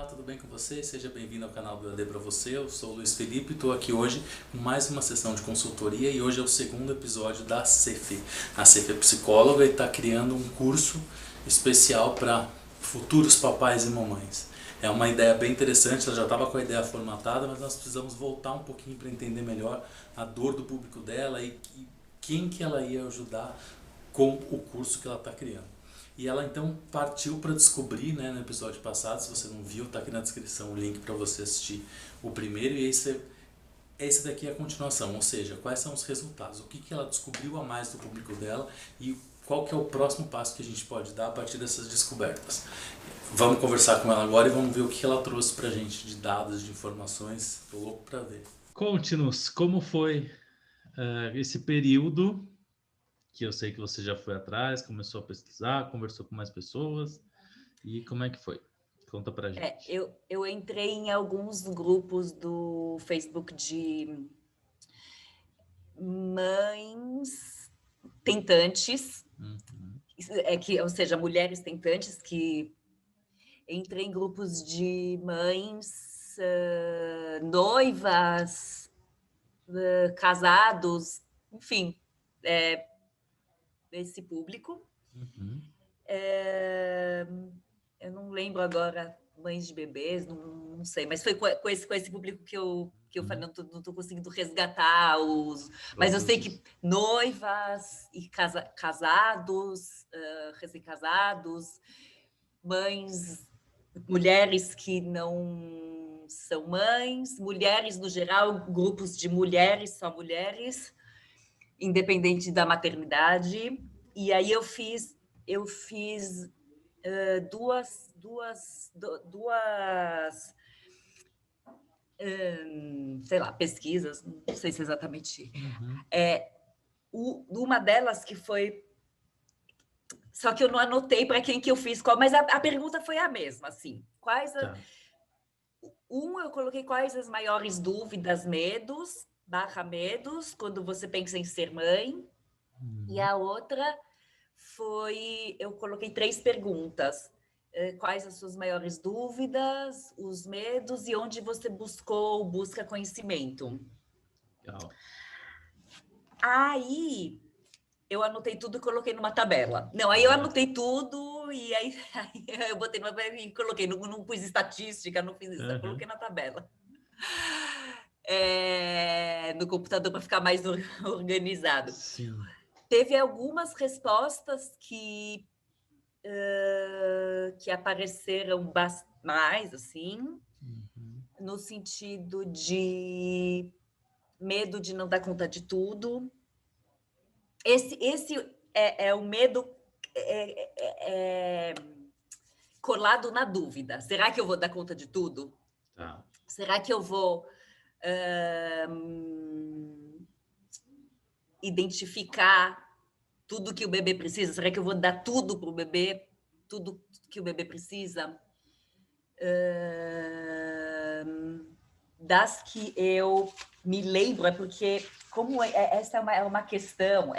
Olá, tudo bem com você? Seja bem-vindo ao canal do EAD para você. Eu sou o Luiz Felipe e estou aqui hoje com mais uma sessão de consultoria e hoje é o segundo episódio da CEF. A CEF é psicóloga e está criando um curso especial para futuros papais e mamães. É uma ideia bem interessante, ela já estava com a ideia formatada, mas nós precisamos voltar um pouquinho para entender melhor a dor do público dela e quem que ela ia ajudar com o curso que ela está criando. E ela então partiu para descobrir, né, no episódio passado, se você não viu, tá aqui na descrição o link para você assistir o primeiro, e esse daqui é a continuação, ou seja, quais são os resultados, o que que ela descobriu a mais do público dela e qual que é o próximo passo que a gente pode dar a partir dessas descobertas. Vamos conversar com ela agora e vamos ver o que ela trouxe pra gente de dados, de informações. Tô louco para ver. Conte-nos como foi esse período que eu sei que você já foi atrás, começou a pesquisar, conversou com mais pessoas, e como é que foi? Conta pra gente. Eu entrei em alguns grupos do Facebook de mães tentantes, ou seja, mulheres tentantes, que entrei em grupos de mães noivas, casados, enfim, esse público. Eu não lembro agora, mães de bebês, não sei, mas foi com esse público que eu falei, não tô conseguindo resgatar os... Mas eu sei que noivas e casados, recém-casados, mães, mulheres que não são mães, mulheres no geral, grupos de mulheres, só mulheres, independente da maternidade. E aí eu fiz duas sei lá, pesquisas, não sei se exatamente. Uma delas que foi... Só que eu não anotei para quem que eu fiz qual, mas a pergunta foi a mesma, assim. Eu coloquei quais as maiores dúvidas, medos, quando você pensa em ser mãe. E a outra foi... Eu coloquei 3 perguntas. Quais as suas maiores dúvidas, os medos e onde você busca conhecimento. Legal. Aí eu anotei tudo e coloquei numa tabela. Não, aí eu anotei tudo e aí eu botei numa tabela e coloquei, não pus estatística, não fiz isso, eu coloquei na tabela. No computador para ficar mais organizado. Sim. Teve algumas respostas que apareceram mais, assim, no sentido de medo de não dar conta de tudo. Esse é o medo colado na dúvida. Será que eu vou dar conta de tudo? Tá. Será que eu vou identificar tudo que o bebê precisa? Será que eu vou dar tudo para o bebê? Tudo que o bebê precisa? Das que eu me lembro, é porque, como essa é uma questão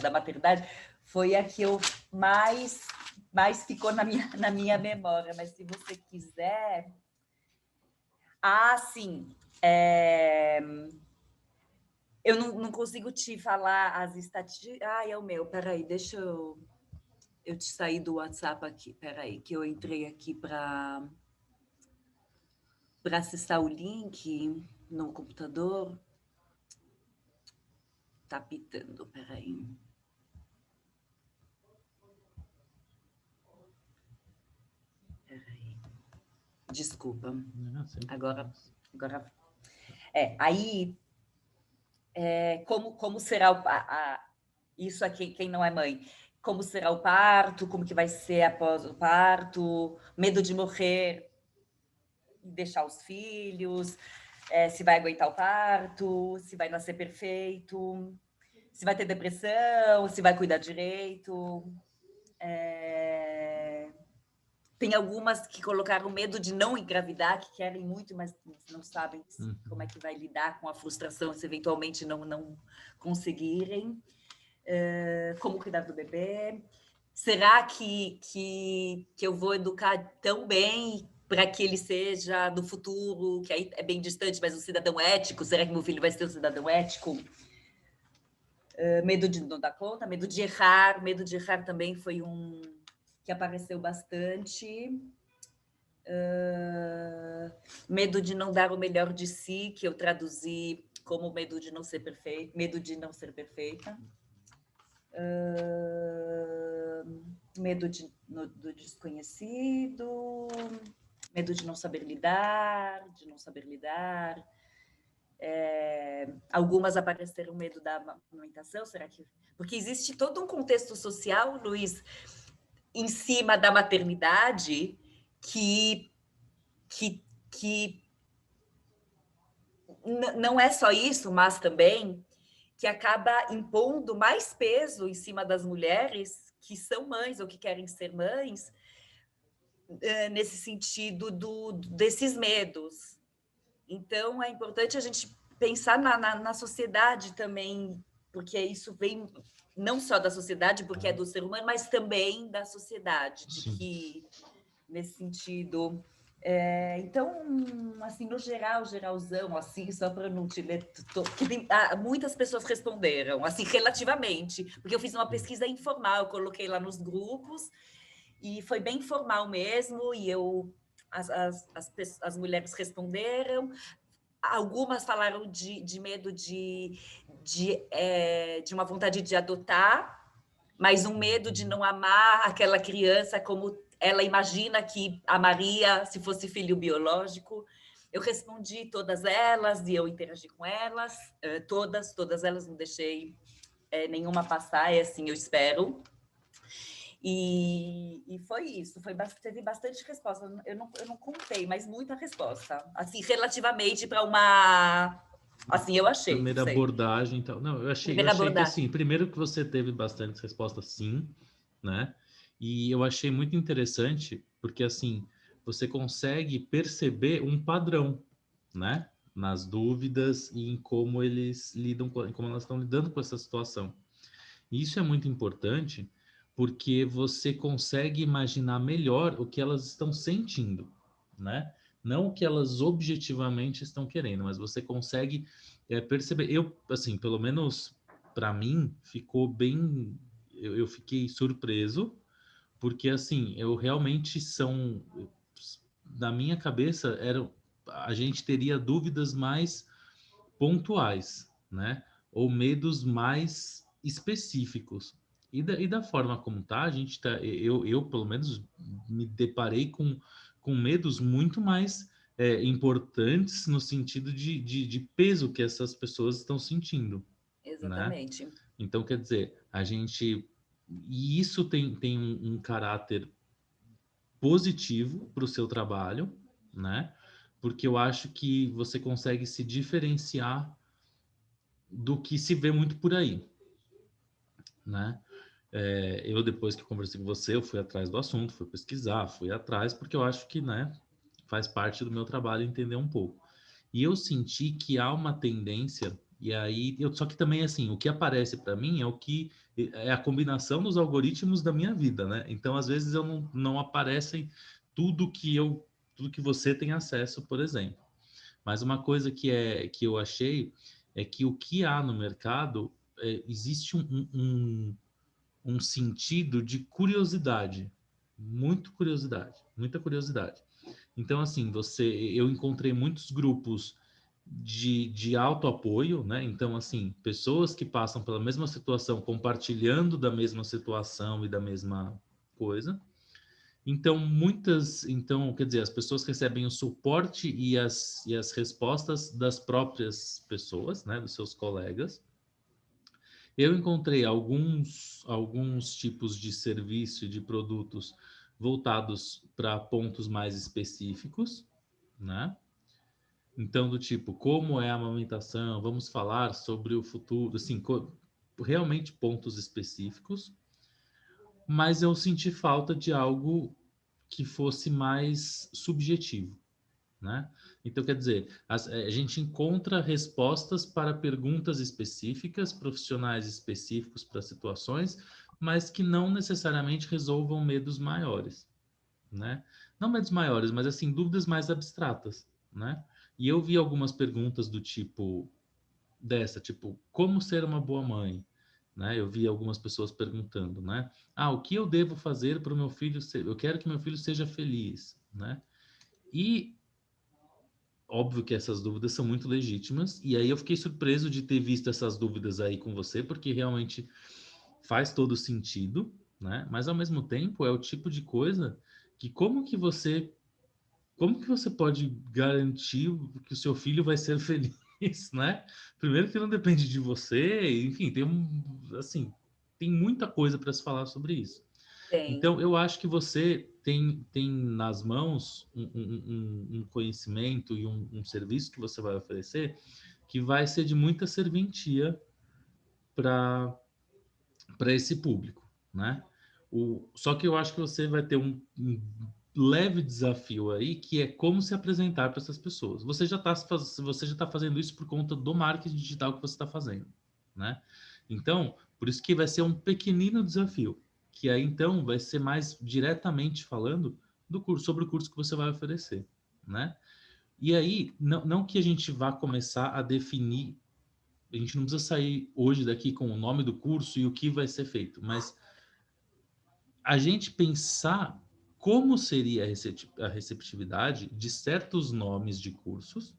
da maternidade, foi a que eu mais ficou na minha memória. Mas se você quiser... sim. Eu não consigo te falar as estatísticas. É o meu, peraí, deixa eu te sair do WhatsApp aqui, peraí, que eu entrei aqui para acessar o link no computador. Tá pitando, peraí. Desculpa. Agora. Aí, como será isso aqui, quem não é mãe? Como será o parto? Como que vai ser após o parto? Medo de morrer e deixar os filhos? Se vai aguentar o parto? Se vai nascer perfeito? Se vai ter depressão? Se vai cuidar direito? Tem algumas que colocaram medo de não engravidar, que querem muito, mas não sabem como é que vai lidar com a frustração se eventualmente não conseguirem. Como cuidar do bebê? Será que eu vou educar tão bem para que ele seja no futuro, que aí é bem distante, mas um cidadão ético. Será que meu filho vai ser um cidadão ético? Medo de não dar conta, medo de errar. Medo de errar também foi um que apareceu bastante. Medo de não dar o melhor de si, que eu traduzi como medo de não ser perfeito, medo de não ser perfeita. Medo do desconhecido, medo de não saber lidar, algumas apareceram medo da amamentação, será que... Porque existe todo um contexto social, Luiz, em cima da maternidade, que não é só isso, mas também que acaba impondo mais peso em cima das mulheres que são mães ou que querem ser mães, nesse sentido desses medos. Então, é importante a gente pensar na sociedade também, porque isso vem não só da sociedade, porque é do ser humano, mas também da sociedade, de que, nesse sentido... então, assim, no geralzão, assim, só para não te ler, muitas pessoas responderam, assim, relativamente, porque eu fiz uma pesquisa informal, eu coloquei lá nos grupos, e foi bem informal mesmo, e as mulheres responderam, algumas falaram de medo de uma vontade de adotar, mas um medo de não amar aquela criança como ela imagina que amaria se fosse filho biológico. Eu respondi todas elas e eu interagi com elas, todas elas, não deixei nenhuma passar, é assim, eu espero. E foi isso, teve bastante resposta. Eu não contei, mas muita resposta. Assim, relativamente para uma... Assim, eu achei. Primeira abordagem e tal. Não, eu achei que assim, primeiro que você teve bastante respostas, sim, né? E eu achei muito interessante, porque assim, você consegue perceber um padrão, né? Nas dúvidas e em como eles lidam, como elas estão lidando com essa situação. E isso é muito importante, porque você consegue imaginar melhor o que elas estão sentindo, né? Não o que elas objetivamente estão querendo, mas você consegue perceber. Eu, assim, pelo menos para mim, ficou bem. Eu fiquei surpreso, porque assim, eu realmente na minha cabeça, a gente teria dúvidas mais pontuais, né? Ou medos mais específicos. E da forma como tá, a gente tá, eu pelo menos me deparei com medos muito mais importantes no sentido de peso que essas pessoas estão sentindo, né? Exatamente. Então, quer dizer, e isso tem um caráter positivo para o seu trabalho, né? Porque eu acho que você consegue se diferenciar do que se vê muito por aí, né? Eu, depois que conversei com você, eu fui atrás do assunto, fui pesquisar, fui atrás, porque eu acho que, né, faz parte do meu trabalho entender um pouco. E eu senti que há uma tendência, e aí, só que também, assim, o que aparece para mim é a combinação dos algoritmos da minha vida, né? Então, às vezes, eu não aparecem tudo que você tem acesso, por exemplo. Mas uma coisa que eu achei é que o que há no mercado, existe um sentido de curiosidade, muita curiosidade. Então, assim, eu encontrei muitos grupos de autoapoio, né? Então, assim, pessoas que passam pela mesma situação, compartilhando da mesma situação e da mesma coisa. Então, quer dizer, as pessoas recebem o suporte e as respostas das próprias pessoas, né, dos seus colegas. Eu encontrei alguns tipos de serviço e de produtos voltados para pontos mais específicos, né? Então, do tipo, como é a amamentação, vamos falar sobre o futuro, assim, realmente pontos específicos, mas eu senti falta de algo que fosse mais subjetivo, né? Então, quer dizer, a gente encontra respostas para perguntas específicas, profissionais específicos para situações, mas que não necessariamente resolvam medos maiores, né? Não medos maiores, mas assim, dúvidas mais abstratas, né? E eu vi algumas perguntas do tipo tipo, como ser uma boa mãe, né? Eu vi algumas pessoas perguntando, né? Ah, o que eu devo fazer para o meu filho ser? Eu quero que meu filho seja feliz, né? E óbvio que essas dúvidas são muito legítimas, e aí eu fiquei surpreso de ter visto essas dúvidas aí com você, porque realmente faz todo sentido, né? Mas ao mesmo tempo é o tipo de coisa que como que você pode garantir que o seu filho vai ser feliz, né? Primeiro que não depende de você, enfim, assim, tem muita coisa para se falar sobre isso. Tem. Então, eu acho que você tem nas mãos um conhecimento e um serviço que você vai oferecer que vai ser de muita serventia para esse público, né? Só que eu acho que você vai ter um leve desafio aí, que é como se apresentar para essas pessoas. Você já está fazendo isso por conta do marketing digital que você está fazendo, né? Então, por isso que vai ser um pequenino desafio, que aí então vai ser mais diretamente falando do curso, sobre o curso que você vai oferecer, né? E aí, não que a gente vá começar a definir, a gente não precisa sair hoje daqui com o nome do curso e o que vai ser feito, mas a gente pensar como seria a receptividade de certos nomes de cursos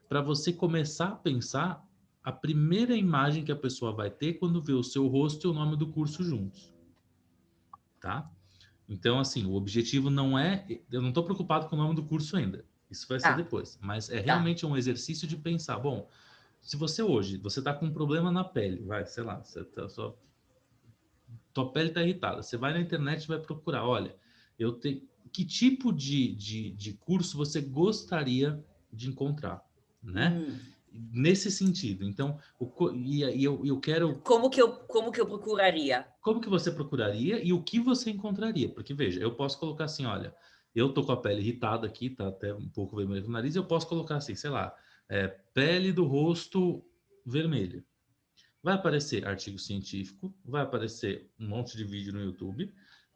para você começar a pensar a primeira imagem que a pessoa vai ter quando vê o seu rosto e o nome do curso juntos, tá? Então, assim, o objetivo não é... Eu não estou preocupado com o nome do curso ainda. Isso vai ser Tá, depois. Mas é tá. realmente um exercício de pensar, bom, se você hoje, você está com um problema na pele, vai, sei lá, tua pele está irritada. Você vai na internet e vai procurar, olha, eu tenho, que tipo de curso você gostaria de encontrar, né? Hum. Nesse sentido. Então, eu quero... Como que eu procuraria? Como que você procuraria e o que você encontraria? Porque, veja, eu posso colocar assim, olha, eu tô com a pele irritada aqui, tá até um pouco vermelho no nariz, eu posso colocar assim, sei lá, pele do rosto vermelha. Vai aparecer artigo científico, vai aparecer um monte de vídeo no YouTube.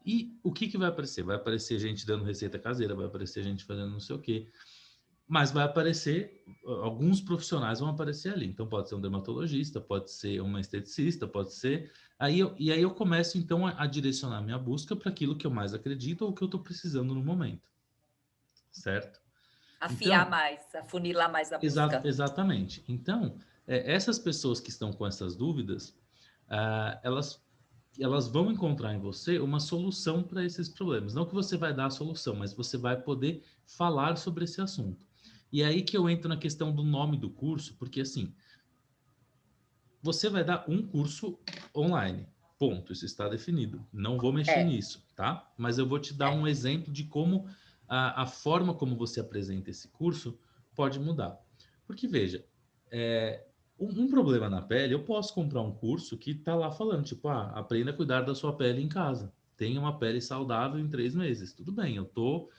E o que vai aparecer? Vai aparecer gente dando receita caseira, vai aparecer gente fazendo não sei o quê. Mas vai aparecer, alguns profissionais vão aparecer ali. Então pode ser um dermatologista, pode ser uma esteticista, pode ser... E aí eu começo então a direcionar minha busca para aquilo que eu mais acredito ou que eu estou precisando no momento. Certo? Afiar Então, mais, afunilar mais a busca. exatamente. Então, essas pessoas que estão com essas dúvidas, elas vão encontrar em você uma solução para esses problemas. Não que você vai dar a solução, mas você vai poder falar sobre esse assunto. E é aí que eu entro na questão do nome do curso, porque assim, você vai dar um curso online. Ponto, isso está definido. Não vou mexer É, nisso, tá? Mas eu vou te dar um é. exemplo de como a forma como você apresenta esse curso pode mudar. Porque, veja, um problema na pele, eu posso comprar um curso que está lá falando, tipo, aprenda a cuidar da sua pele em casa. Tenha uma pele saudável em 3 meses. Tudo bem, eu estou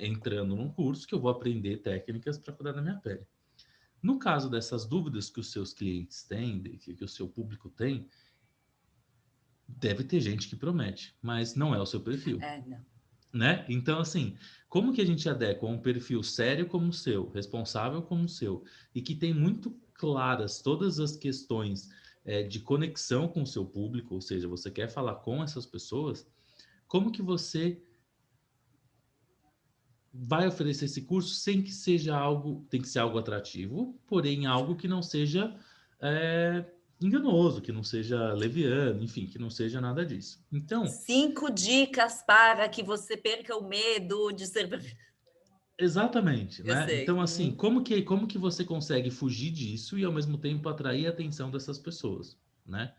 entrando num curso que eu vou aprender técnicas para cuidar da minha pele. No caso dessas dúvidas que os seus clientes têm, que o seu público tem, deve ter gente que promete, mas não é o seu perfil, Não. né? Então, assim, como que a gente adequa um perfil sério como o seu, responsável como o seu, e que tem muito claras todas as questões de conexão com o seu público, ou seja, você quer falar com essas pessoas, como que você vai oferecer esse curso sem que seja algo, tem que ser algo atrativo, porém algo que não seja é, enganoso, que não seja leviano, enfim, que não seja nada disso. Então, 5 dicas para que você perca o medo de ser. exatamente, Eu né? sei. Então, assim, como que você consegue fugir disso e ao mesmo tempo atrair a atenção dessas pessoas, né?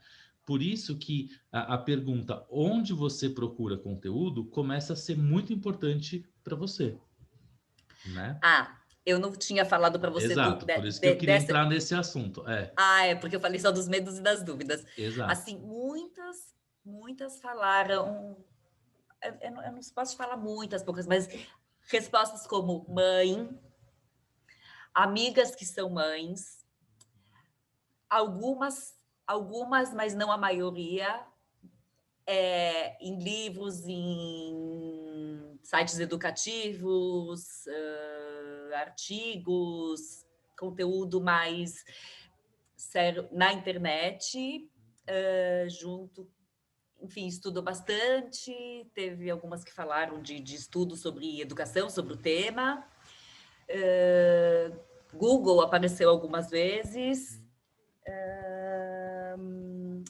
Por isso que a pergunta onde você procura conteúdo começa a ser muito importante para você, né? Eu não tinha falado para você Exato, por isso que eu queria dessa. entrar nesse assunto. É porque eu falei só dos medos e das dúvidas. Exato. Assim, muitas falaram. Eu não posso falar muitas, poucas, mas respostas como mãe, amigas que são mães, algumas, mas não a maioria, em livros, em sites educativos, artigos, conteúdo mais sério na internet, junto, enfim, estudou bastante, teve algumas que falaram de estudo sobre educação, sobre o tema. Google apareceu algumas vezes.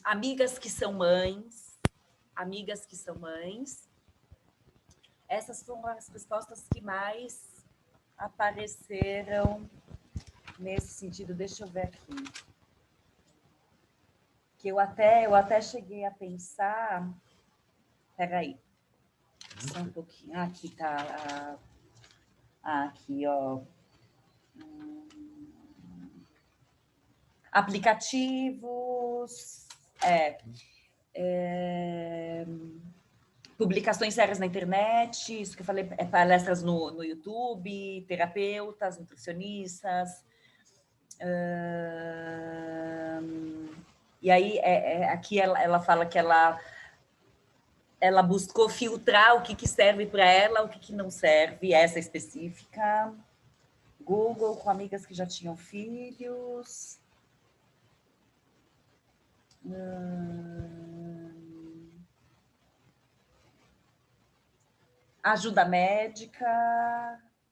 Amigas que são mães. Essas foram as respostas que mais apareceram nesse sentido. Deixa eu ver aqui. Que eu até cheguei a pensar... Peraí. Só um pouquinho. Aqui tá. Aqui, ó. Aplicativos. Publicações sérias na internet, isso que eu falei, palestras no YouTube, terapeutas, nutricionistas. E aí, aqui ela fala que ela buscou filtrar o que serve para ela, o que não serve, essa específica. Google, com amigas que já tinham filhos. Ajuda médica,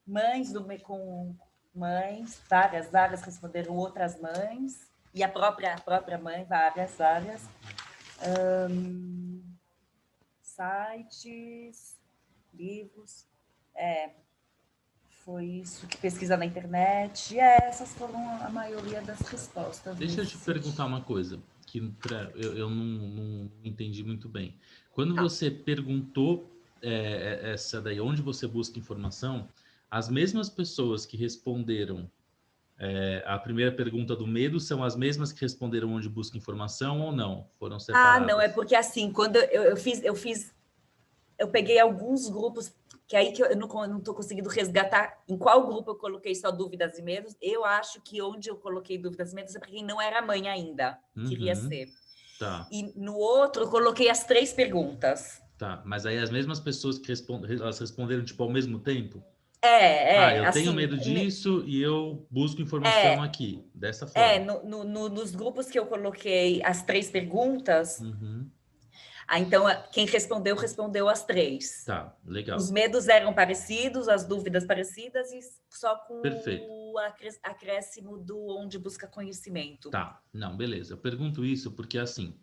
mães com mães, várias responderam outras mães, e a própria mãe, várias. Sites, livros, foi isso que pesquisa na internet, essas foram a maioria das respostas. Deixa eu te perguntar uma coisa, que eu não entendi muito bem. Quando você perguntou essa daí, onde você busca informação, as mesmas pessoas que responderam a primeira pergunta do medo são as mesmas que responderam onde busca informação ou não? Foram separadas? Não, é porque assim, quando eu peguei alguns grupos, que aí que eu não estou conseguindo resgatar em qual grupo eu coloquei só dúvidas e medos. Eu acho que onde eu coloquei dúvidas e medos é para quem não era mãe ainda, queria ser. Tá. E no outro eu coloquei as 3 perguntas. Tá, mas aí as mesmas pessoas que elas responderam tipo ao mesmo tempo? Eu assim, tenho medo disso e eu busco informação aqui, dessa forma. Nos grupos que eu coloquei as 3 perguntas, então quem respondeu as 3. Tá, legal. Os medos eram parecidos, as dúvidas parecidas, e só com Perfeito. o acréscimo do onde busca conhecimento. Tá, não, beleza. Eu pergunto isso porque, assim,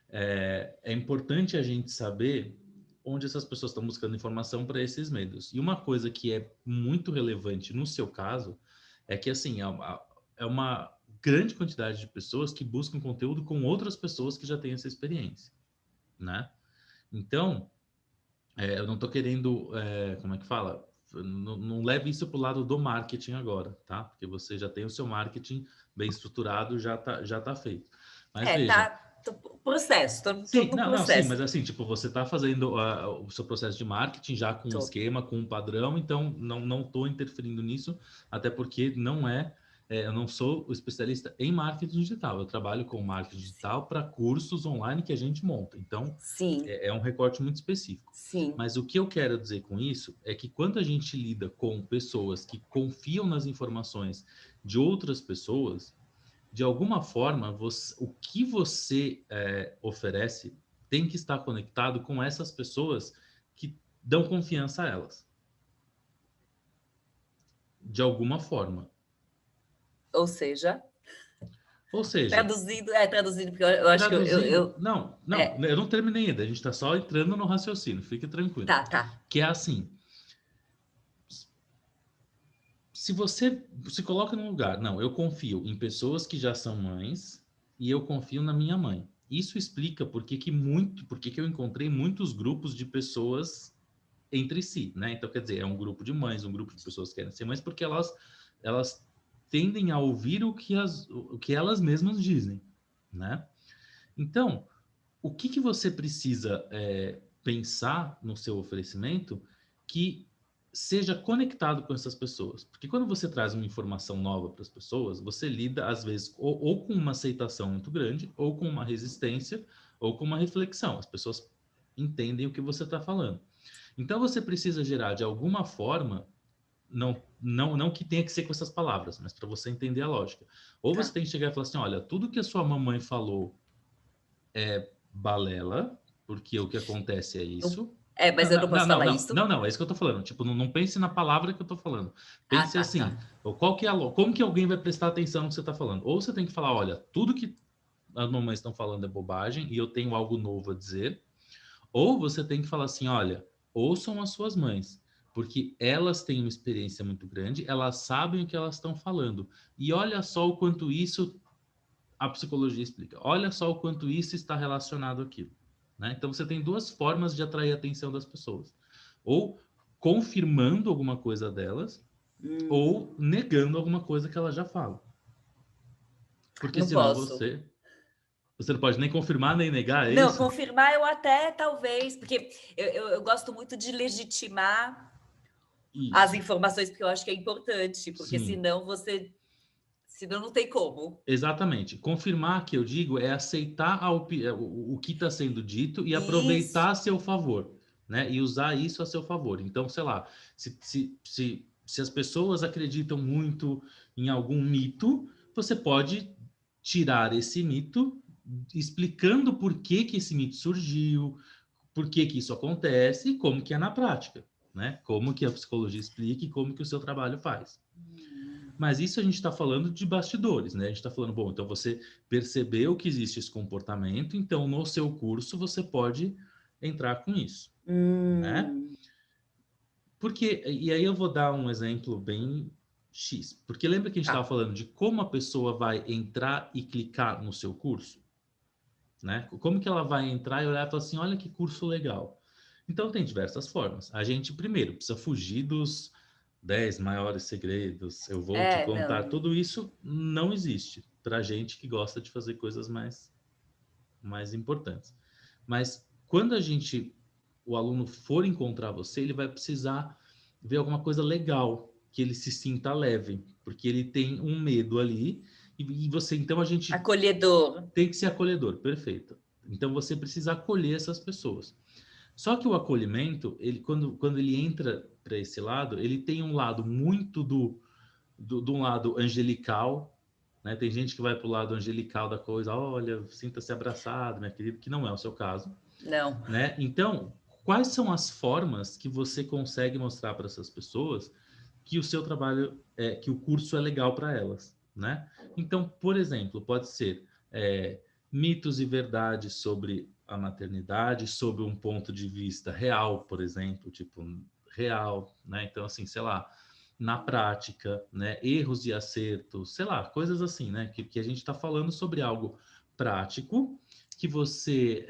é importante a gente saber onde essas pessoas estão buscando informação para esses medos. E uma coisa que é muito relevante no seu caso é que, assim, é uma grande quantidade de pessoas que buscam conteúdo com outras pessoas que já têm essa experiência, né? Então, eu não estou querendo, como é que fala? Não leve isso para o lado do marketing agora, tá? Porque você já tem o seu marketing bem estruturado, já tá feito. Mas veja... processo, tô no sim, processo. Mas assim, tipo, você está fazendo o seu processo de marketing já com um esquema, com um padrão, então não estou interferindo nisso, até porque eu não sou o especialista em marketing digital, eu trabalho com marketing digital para cursos online que a gente monta, então Sim. É um recorte muito específico. Sim. Mas o que eu quero dizer com isso é que quando a gente lida com pessoas que confiam nas informações de outras pessoas, de alguma forma, o que você oferece tem que estar conectado com essas pessoas que dão confiança a elas. De alguma forma. Ou seja... Traduzindo, porque eu acho que eu... Não, eu não terminei ainda, a gente está só entrando no raciocínio, fique tranquilo. Tá. Que é assim... Se você se coloca num lugar, não, eu confio em pessoas que já são mães e eu confio na minha mãe. Isso explica por que eu encontrei muitos grupos de pessoas entre si, né? Então, quer dizer, é um grupo de mães, um grupo de pessoas que querem ser mães, porque elas tendem a ouvir o que elas mesmas dizem, né? Então, o que você precisa pensar no seu oferecimento que seja conectado com essas pessoas. Porque quando você traz uma informação nova para as pessoas, você lida, às vezes, ou com uma aceitação muito grande, ou com uma resistência, ou com uma reflexão. As pessoas entendem o que você está falando. Então você precisa gerar de alguma forma, não que tenha que ser com essas palavras, mas para você entender a lógica. Ou você Tá. tem que chegar e falar assim, olha, tudo que a sua mamãe falou é balela, porque o que acontece é Não- isso. mas eu não posso falar isso. Não, é isso que eu tô falando. Tipo, não pense na palavra que eu tô falando. Ah, Pense tá, assim, tá. qual que é como que alguém vai prestar atenção no que você tá falando? Ou você tem que falar, olha, tudo que as mamães estão falando é bobagem e eu tenho algo novo a dizer. Ou você tem que falar assim, olha, ouçam as suas mães, porque elas têm uma experiência muito grande, elas sabem o que elas estão falando. E olha só o quanto isso a psicologia explica. Olha só o quanto isso está relacionado àquilo. Né? Então você tem duas formas de atrair a atenção das pessoas. Ou confirmando alguma coisa delas, ou negando alguma coisa que elas já falam. Porque Não senão posso. você não pode nem confirmar nem negar, é Não, isso? confirmar eu até talvez, porque eu gosto muito de legitimar as Isso. informações, porque eu acho que é importante, porque Sim. senão não tem como. Exatamente. Confirmar que eu digo é aceitar o que está sendo dito e Isso, aproveitar a seu favor, né? E usar isso a seu favor. Então, sei lá, se as pessoas acreditam muito em algum mito, você pode tirar esse mito explicando por que que esse mito surgiu, por que que isso acontece e como que é na prática, né? Como que a psicologia explica e como que o seu trabalho faz. Mas isso a gente está falando de bastidores, né? A gente está falando, bom, então você percebeu que existe esse comportamento, então no seu curso você pode entrar com isso, né? Porque, e aí eu vou dar um exemplo bem X, porque lembra que a gente estava tá. falando de como a pessoa vai entrar e clicar no seu curso, né? Como que ela vai entrar e olhar e falar assim, olha que curso legal. Então tem diversas formas. A gente primeiro precisa fugir dos 10 maiores segredos, eu vou te contar, Não. tudo isso não existe para gente que gosta de fazer coisas mais importantes. Mas quando o aluno for encontrar você, ele vai precisar ver alguma coisa legal, que ele se sinta leve, porque ele tem um medo ali e você, então a gente Acolhedor. tem que ser acolhedor, perfeito. Então você precisa acolher essas pessoas. Só que o acolhimento, ele quando ele entra para esse lado, ele tem um lado muito de um lado angelical, né? Tem gente que vai para o lado angelical da coisa, olha, sinta-se abraçado, minha querida, que não é o seu caso, Não. né? Então, quais são as formas que você consegue mostrar para essas pessoas que o seu trabalho, que o curso é legal para elas, né? Então, por exemplo, pode ser mitos e verdades sobre a maternidade, sob um ponto de vista real, por exemplo, tipo real, né? Então, assim, sei lá, na prática, né? Erros e acertos, sei lá, coisas assim, né? Que a gente está falando sobre algo prático que você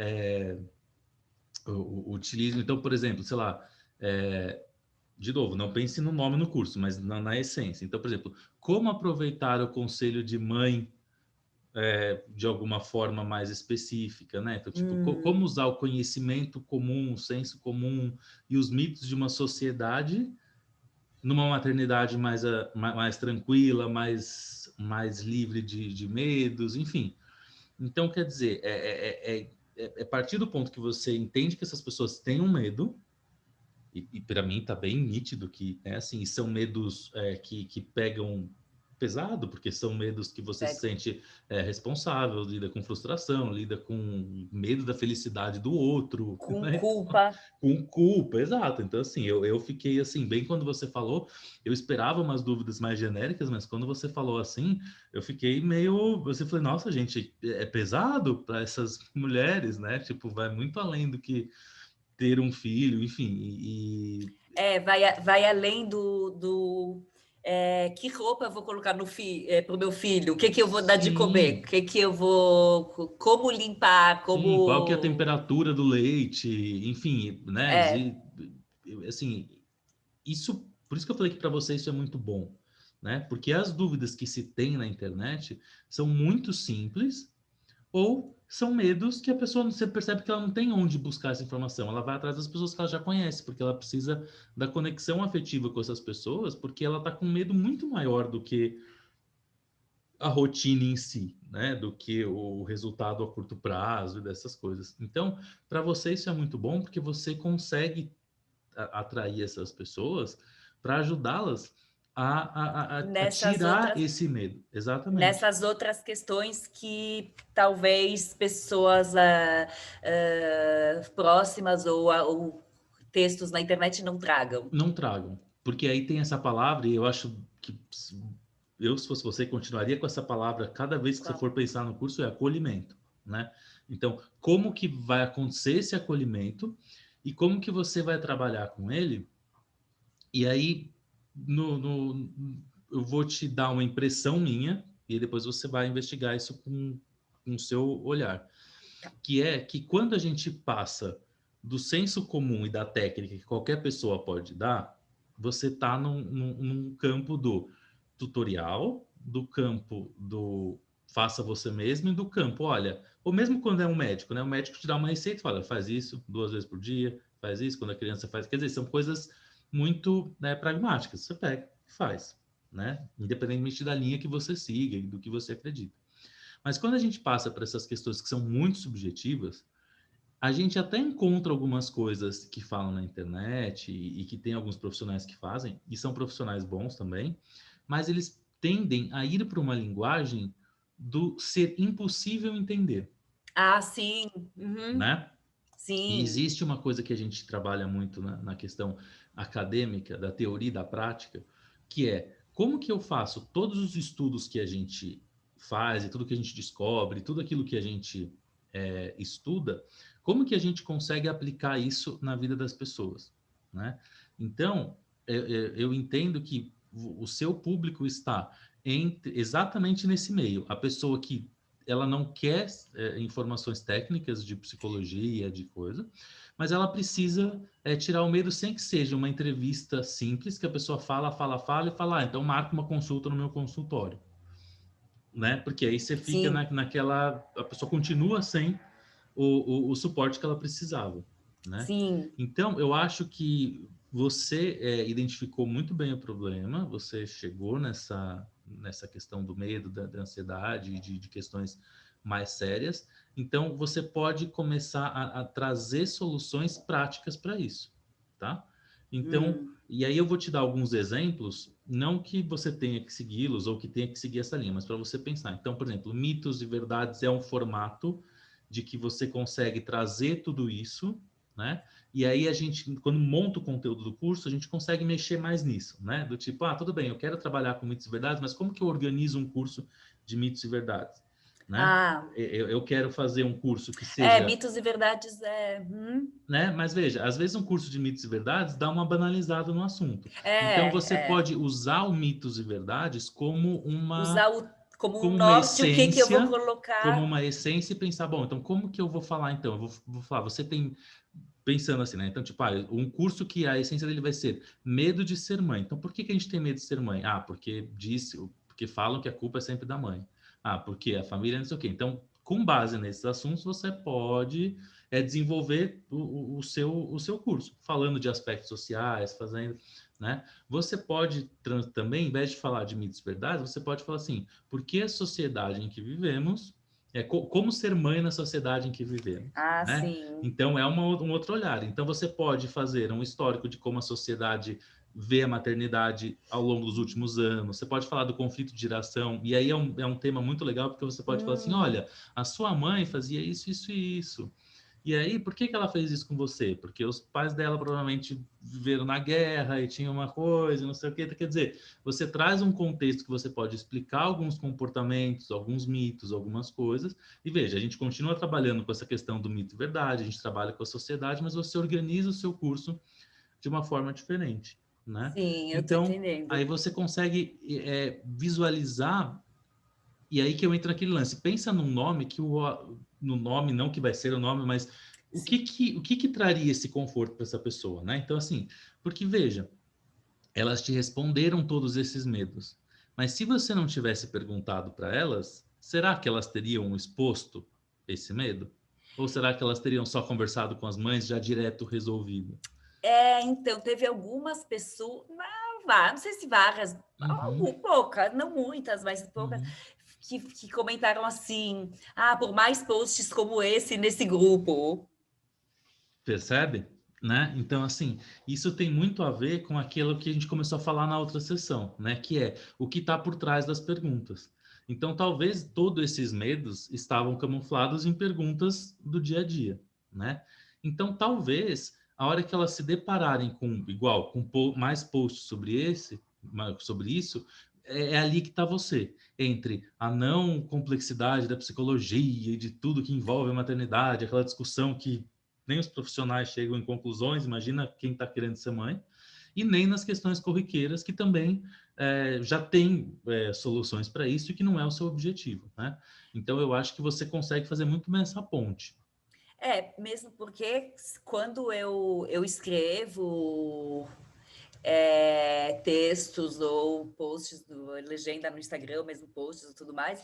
utiliza. Então, por exemplo, sei lá, de novo, não pense no nome no curso, mas na essência. Então, por exemplo, como aproveitar o conselho de mãe de alguma forma mais específica, né? Então, tipo, como usar o conhecimento comum, o senso comum e os mitos de uma sociedade numa maternidade mais tranquila, mais livre de medos, enfim. Então, quer dizer, é partir do ponto que você entende que essas pessoas têm um medo, e para mim está bem nítido que, né, assim, são medos que pegam pesado, porque são medos que você se Pego. sente responsável, lida com frustração, lida com medo da felicidade do outro, Com né? culpa. Com culpa, exato. Então, assim, eu fiquei assim, bem quando você falou, eu esperava umas dúvidas mais genéricas, mas quando você falou assim, eu fiquei meio. Você falou, nossa, gente, é pesado para essas mulheres, né? Tipo, vai muito além do que ter um filho, enfim. Vai além que roupa eu vou colocar para o meu filho? O que eu vou dar de comer? Sim, O que eu vou. Como limpar? sim, qual que é a Como. temperatura do leite, enfim, né? É, Assim, isso, por isso que eu falei que para você isso é muito bom, né? Porque as dúvidas que se tem na internet são muito simples ou são medos que a pessoa você percebe que ela não tem onde buscar essa informação. Ela vai atrás das pessoas que ela já conhece, porque ela precisa da conexão afetiva com essas pessoas, porque ela está com medo muito maior do que a rotina em si, né? Do que o resultado a curto prazo e dessas coisas. Então, para você isso é muito bom porque você consegue atrair essas pessoas para ajudá-las a Nessas tirar outras, esse medo. Exatamente. nessas outras questões que talvez pessoas próximas ou textos na internet não tragam. Não tragam. Porque aí tem essa palavra, e eu acho que eu, se fosse você, continuaria com essa palavra cada vez que você Qual? for pensar no curso, é acolhimento, né? Então, como que vai acontecer esse acolhimento e como que você vai trabalhar com ele? E aí, eu vou te dar uma impressão minha e depois você vai investigar isso com o seu olhar. Que é que quando a gente passa do senso comum e da técnica que qualquer pessoa pode dar, você está num campo do tutorial, do campo do faça você mesmo e do campo, olha, ou mesmo quando é um médico, né? O médico te dá uma receita e fala, faz isso 2 vezes por dia, faz isso, quando a criança faz, quer dizer, são coisas muito, né, pragmáticas, você pega e faz, né? Independentemente da linha que você siga e do que você acredita. Mas quando a gente passa por essas questões que são muito subjetivas, a gente até encontra algumas coisas que falam na internet e que tem alguns profissionais que fazem, e são profissionais bons também, mas eles tendem a ir para uma linguagem do ser impossível entender, Ah, sim. Uhum. né? E Sim. existe uma coisa que a gente trabalha muito na questão acadêmica, da teoria e da prática, que é como que eu faço todos os estudos que a gente faz e tudo que a gente descobre, tudo aquilo que a gente estuda, como que a gente consegue aplicar isso na vida das pessoas, né? Então, eu entendo que o seu público está exatamente nesse meio. A pessoa que ela não quer informações técnicas de psicologia, de coisa, mas ela precisa tirar o medo sem que seja uma entrevista simples, que a pessoa fala e fala, então marca uma consulta no meu consultório, né? Porque aí você fica Sim. naquela... A pessoa continua sem o suporte que ela precisava, né? Sim. Então, eu acho que você identificou muito bem o problema, você chegou nessa questão do medo, da ansiedade, de questões mais sérias. Então, você pode começar a trazer soluções práticas para isso, tá? Então, e aí eu vou te dar alguns exemplos, não que você tenha que segui-los ou que tenha que seguir essa linha, mas para você pensar. Então, por exemplo, mitos e verdades é um formato de que você consegue trazer tudo isso, né? E aí a gente, quando monta o conteúdo do curso, a gente consegue mexer mais nisso, né? Do tipo, tudo bem, eu quero trabalhar com mitos e verdades, mas como que eu organizo um curso de mitos e verdades, né? Ah, Eu quero fazer um curso que seja, mitos e verdades né? Mas veja, às vezes um curso de mitos e verdades dá uma banalizada no assunto. Então você é. pode usar o mitos e verdades como Usar como um como uma norte o que eu vou essência, como colocar. uma essência e pensar, bom, então como que eu vou falar então? Eu vou falar, você tem, pensando assim, né? Então, tipo, um curso que a essência dele vai ser medo de ser mãe. Então, por que a gente tem medo de ser mãe? Porque falam que a culpa é sempre da mãe. Porque a família não sei o quê. Então, com base nesses assuntos, você pode desenvolver o seu curso, falando de aspectos sociais, fazendo, né? Você pode também, em vez de falar de mitos e verdades, você pode falar assim, por que a sociedade em que vivemos, como ser mãe na sociedade em que vivemos, Ah, né? sim. Então, é um outro olhar. Então, você pode fazer um histórico de como a sociedade vê a maternidade ao longo dos últimos anos. Você pode falar do conflito de geração. E aí é um tema muito legal, porque você pode falar assim, olha, a sua mãe fazia isso, isso e isso. E aí, por que ela fez isso com você? Porque os pais dela provavelmente viveram na guerra e tinham uma coisa, não sei o quê. Quer dizer, você traz um contexto que você pode explicar alguns comportamentos, alguns mitos, algumas coisas. E veja, a gente continua trabalhando com essa questão do mito e verdade, a gente trabalha com a sociedade, mas você organiza o seu curso de uma forma diferente, né? Sim, eu tô Então, aí entendendo. você consegue visualizar, e aí que eu entro naquele lance. Pensa num nome no nome, não que vai ser o nome, mas Sim. o que traria esse conforto para essa pessoa, né? Então, assim, porque veja, elas te responderam todos esses medos, mas se você não tivesse perguntado para elas, será que elas teriam exposto esse medo? Ou será que elas teriam só conversado com as mães já direto resolvido? Então, teve algumas pessoas, não sei se várias, Uhum, poucas, não muitas, mas poucas, uhum. que comentaram assim: por mais posts como esse nesse grupo. Percebe? né? Então, assim, isso tem muito a ver com aquilo que a gente começou a falar na outra sessão, né? Que é o que está por trás das perguntas. Então, talvez todos esses medos estavam camuflados em perguntas do dia a dia, né? Então, talvez a hora que elas se depararem com igual, com mais posts sobre isso, é ali que está você, entre a não complexidade da psicologia e de tudo que envolve a maternidade, aquela discussão que nem os profissionais chegam em conclusões, imagina quem está querendo ser mãe, e nem nas questões corriqueiras, que também já tem soluções para isso e que não é o seu objetivo, né? Então, eu acho que você consegue fazer muito bem essa ponte. Mesmo porque quando eu escrevo textos ou posts, legenda no Instagram, mesmo posts e tudo mais,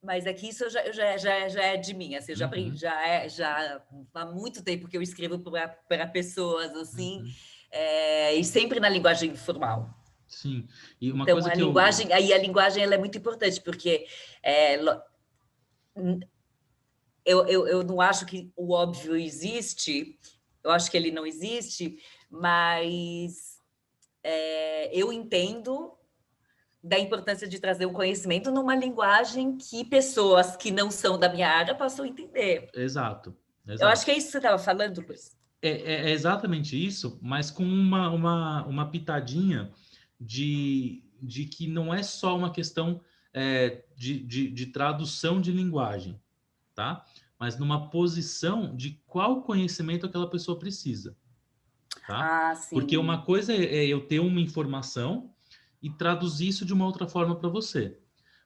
mas aqui isso já é de mim, assim, já há muito tempo que eu escrevo para pessoas, assim, e sempre na linguagem informal. Sim, e uma então, coisa a que linguagem ela é muito importante, porque eu não acho que o óbvio existe, eu acho que ele não existe, mas eu entendo da importância de trazer um conhecimento numa linguagem que pessoas que não são da minha área possam entender. Exato. Eu acho que é isso que você estava falando, Luiz. É exatamente isso, mas com uma pitadinha de que não é só uma questão de tradução de linguagem, tá? Mas numa posição de qual conhecimento aquela pessoa precisa, tá? Ah, Porque sim. uma coisa é eu ter uma informação e traduzir isso de uma outra forma para você.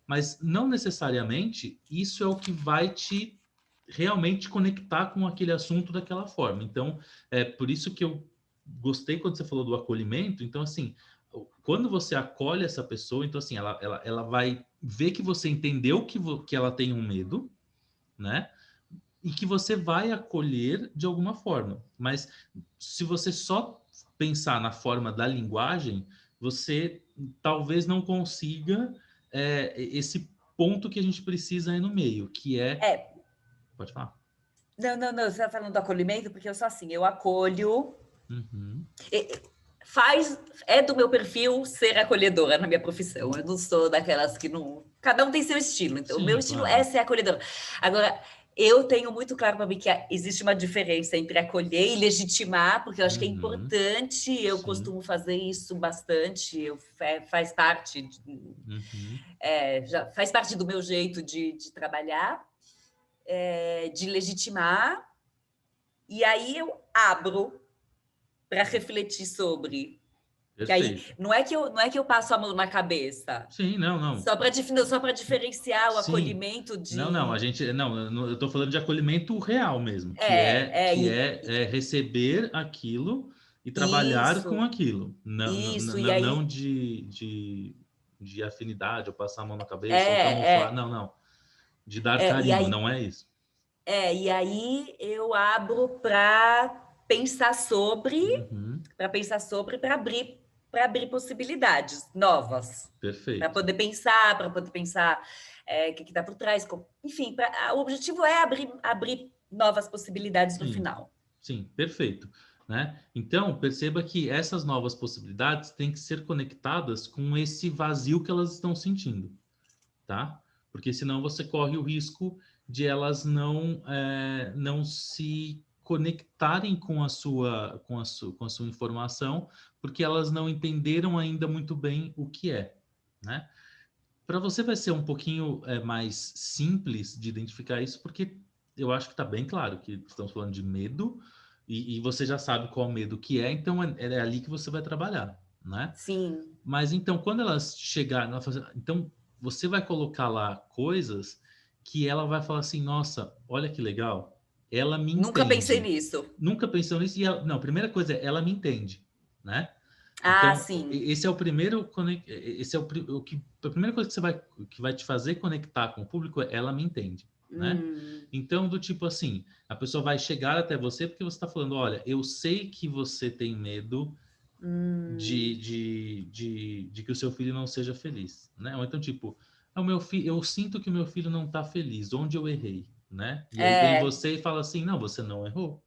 Mas não necessariamente isso é o que vai te realmente conectar com aquele assunto daquela forma. Então, é por isso que eu gostei quando você falou do acolhimento. Então, assim, quando você acolhe essa pessoa, então, assim, ela vai ver que você entendeu que ela tem um medo, né? E que você vai acolher de alguma forma. Mas se você só pensar na forma da linguagem, você talvez não consiga esse ponto que a gente precisa aí no meio, que é... Pode falar. Não, você está falando do acolhimento, porque eu sou assim, eu acolho. Uhum. É do meu perfil ser acolhedora na minha profissão. Eu não sou daquelas que não. Cada um tem seu estilo. Então, o meu Sim, estilo claro. é ser acolhedora. Agora, eu tenho muito claro para mim que existe uma diferença entre acolher e legitimar, porque eu acho que é importante. Eu Sim. costumo fazer isso bastante. Faz parte. Uhum. Já faz parte do meu jeito de trabalhar, de legitimar. E aí eu abro para refletir sobre. Que aí não é que eu passo a mão na cabeça. Sim, não. Só para diferenciar o Sim. acolhimento de. Não, eu estou falando de acolhimento real mesmo, que é receber aquilo e trabalhar com aquilo, e aí, não de afinidade, ou passar a mão na cabeça, ou camuflar, não, de dar carinho, não é isso. E aí eu abro para pensar sobre, para abrir possibilidades novas. Perfeito. Para poder pensar o que está por trás. Enfim, o objetivo é abrir novas possibilidades no final. Sim, perfeito. Né? Então, perceba que essas novas possibilidades têm que ser conectadas com esse vazio que elas estão sentindo, tá? Porque senão você corre o risco de elas não se conectarem com a sua informação, porque elas não entenderam ainda muito bem o que é, né? Para você vai ser um pouquinho mais simples de identificar isso, porque eu acho que está bem claro que estamos falando de medo e você já sabe qual medo que é, então é ali que você vai trabalhar, né? Sim. Mas então, quando elas chegarem, então você vai colocar lá coisas que ela vai falar assim, nossa, olha que legal, ela me entende. Nunca pensei nisso. Nunca pensou nisso, não, a primeira coisa é, ela me entende, né? Ah, Então, sim. esse é o primeiro, a primeira coisa que vai te fazer conectar com o público é ela me entende, né? Então, do tipo assim, a pessoa vai chegar até você porque você está falando, olha, eu sei que você tem medo de que o seu filho não seja feliz, né? Ou então, tipo, o meu filho, eu sinto que o meu filho não está feliz, onde eu errei, né? E aí vem você e fala assim, não, você não errou,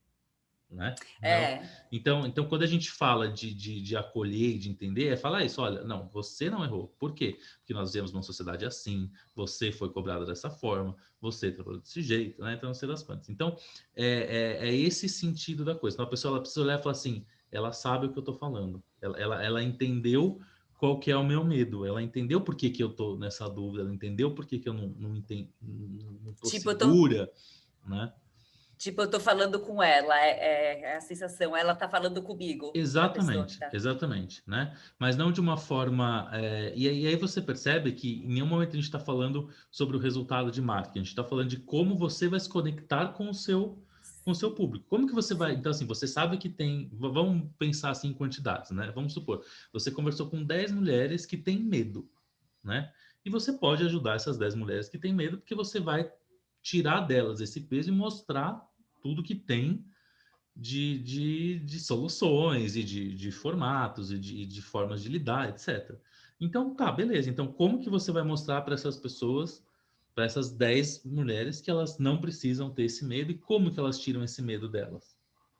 né? É. Então, quando a gente fala de acolher e de entender, é falar isso, olha, não, você não errou. Por quê? Porque nós vivemos numa sociedade assim, você foi cobrado dessa forma, você trabalhou desse jeito, né? Então, não sei das quantas. Então, é esse sentido da coisa. Então, a pessoa ela precisa olhar e falar assim, ela sabe o que eu estou falando. Ela entendeu qual que é o meu medo. Ela entendeu por que que eu estou nessa dúvida, ela entendeu por que que eu não estou Tipo, eu tô, segura, né? tipo, eu tô falando com ela, é a sensação, ela tá falando comigo, a pessoa que Exatamente, tá. exatamente, né? Mas não de uma forma. E aí você percebe que em nenhum momento a gente está falando sobre o resultado de marketing, a gente está falando de como você vai se conectar com o seu Sim, público. Como que você vai. sim. Então, assim, você sabe que tem. Vamos pensar assim em quantidades, né? Vamos supor, você conversou com 10 mulheres que têm medo, né? E você pode ajudar essas 10 mulheres que têm medo, porque você vai tirar delas esse peso e mostrar tudo que tem de soluções e de formatos e de formas de lidar, etc. Então, tá, beleza. Então, como que você vai mostrar para essas pessoas, para essas 10 mulheres, que elas não precisam ter esse medo e como que elas tiram esse medo delas?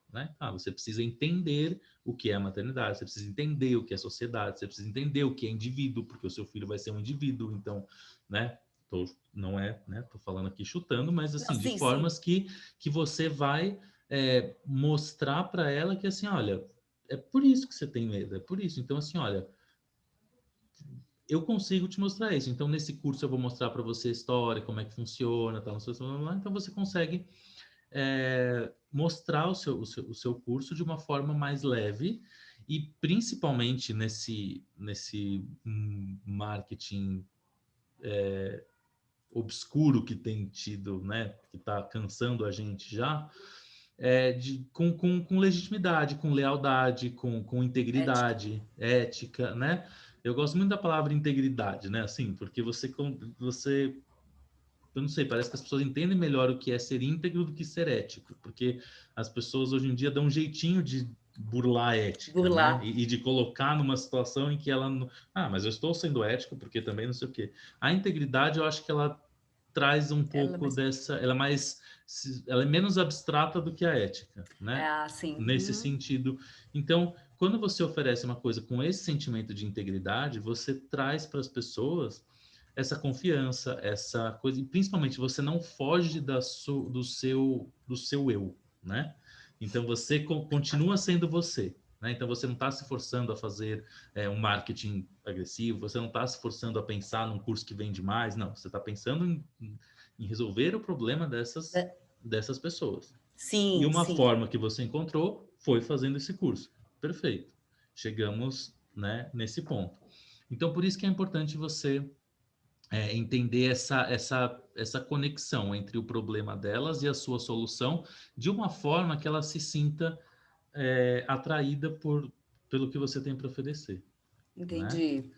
Né? Ah, você precisa entender o que é a maternidade, você precisa entender o que é sociedade, você precisa entender o que é indivíduo, porque o seu filho vai ser um indivíduo, então, né? Não é, né? Tô falando aqui chutando, mas Não, assim, de sim, sim. formas que você vai mostrar para ela que assim, olha, é por isso que você tem medo, é por isso. Então, assim, olha, eu consigo te mostrar isso. Então, nesse curso eu vou mostrar para você a história, como é que funciona, tal, não sei, então você consegue mostrar o seu curso de uma forma mais leve e principalmente nesse marketing obscuro que tem tido, né, que está cansando a gente já, com legitimidade, com lealdade, com Ética. integridade, ética, né? Eu gosto muito da palavra integridade, né? Assim, porque você, eu não sei, parece que as pessoas entendem melhor o que é ser íntegro do que ser ético, porque as pessoas hoje em dia dão um jeitinho de burlar a ética, né? Burlar. E de colocar numa situação em que ela, mas eu estou sendo ético porque também não sei o quê. A integridade, eu acho que ela traz um Ela, pouco mas dessa, ela é menos abstrata do que a ética, é né? assim. Nesse sentido. Então, quando você oferece uma coisa com esse sentimento de integridade, você traz para as pessoas essa confiança, essa coisa, e principalmente você não foge do seu eu, né? Então você continua sendo você, né? Então você não está se forçando a fazer um marketing agressivo, você não está se forçando a pensar num curso que vende mais, não. Você está pensando em resolver o problema dessas pessoas. E Sim, uma sim. forma que você encontrou foi fazendo esse curso. Perfeito. Chegamos, né, nesse ponto. Então, por isso que é importante você entender essa conexão entre o problema delas e a sua solução, de uma forma que ela se sinta atraída pelo que você tem para oferecer, né? Entendi.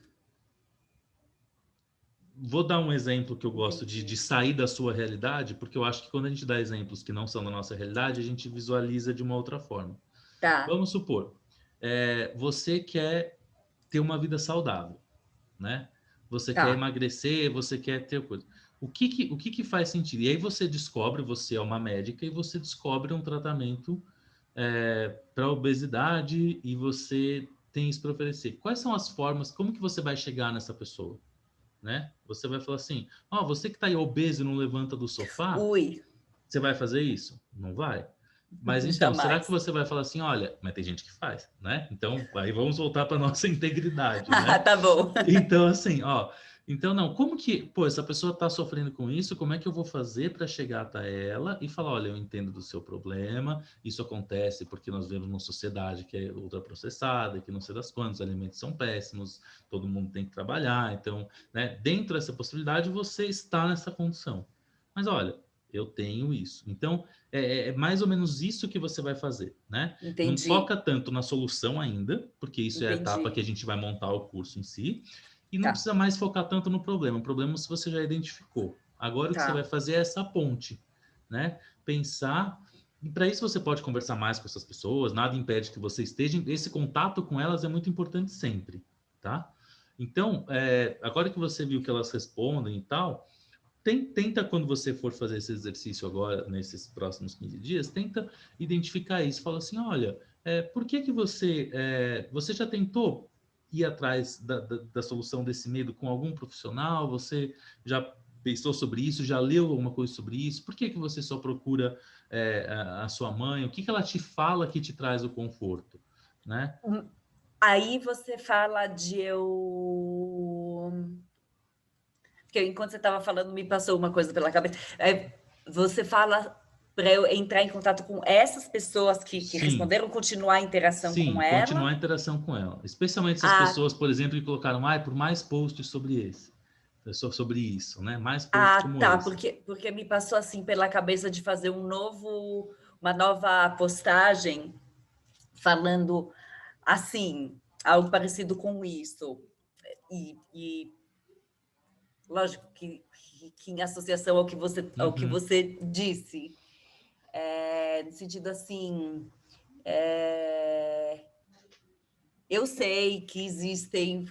Vou dar um exemplo que eu gosto de Entendi. sair da sua realidade, porque eu acho que quando a gente dá exemplos que não são da nossa realidade, a gente visualiza de uma outra forma. Tá, Vamos supor, você quer ter uma vida saudável, né? Você quer tá. emagrecer, você quer ter coisa. O que que faz sentido? E aí você é uma médica e você descobre um tratamento para obesidade e você tem isso para oferecer. Quais são as formas, como que você vai chegar nessa pessoa, né? Você vai falar assim, você que está aí obeso e não levanta do sofá, Ui, você vai fazer isso? Não vai. Mas então, será que jamais. você vai falar assim, olha, mas tem gente que faz, né? Então, aí vamos voltar para nossa integridade, né? Tá bom. Então, assim, então não, como que, pô, essa pessoa está sofrendo com isso, como é que eu vou fazer para chegar até ela e falar, olha, eu entendo do seu problema, isso acontece porque nós vivemos numa sociedade que é ultraprocessada, que não sei das quantas, os alimentos são péssimos, todo mundo tem que trabalhar, então, né, dentro dessa possibilidade, você está nessa condição. Mas olha, eu tenho isso. Então, é mais ou menos isso que você vai fazer, né? Não Entendi, foca tanto na solução ainda, porque isso é a etapa que entendi. a gente vai montar o curso em si, e não Tá, precisa mais focar tanto no problema. O problema você já identificou. Agora o que você vai tá, fazer é essa ponte, né? Pensar. E para isso você pode conversar mais com essas pessoas, nada impede que você esteja. Esse contato com elas é muito importante sempre, tá? Então, agora que você viu que elas respondem e tal, tenta, quando você for fazer esse exercício agora, nesses próximos 15 dias, tenta identificar isso. Fala assim, olha, por que você já tentou ir atrás da solução desse medo com algum profissional? Você já pensou sobre isso? Já leu alguma coisa sobre isso? Por que você só procura a sua mãe? O que ela te fala que te traz o conforto, né? Aí você fala de eu... Porque enquanto você estava falando, me passou uma coisa pela cabeça. Você fala para eu entrar em contato com essas pessoas que responderam, continuar a interação com Sim, continuar ela. a interação com ela. Especialmente essas Ah, pessoas, por exemplo, que colocaram, por mais posts sobre isso, né? Mais posts como tá, esse. porque me passou assim pela cabeça de fazer uma nova postagem falando assim, algo parecido com isso. E lógico que em associação ao que Uhum. você disse, no sentido assim, eu sei que existem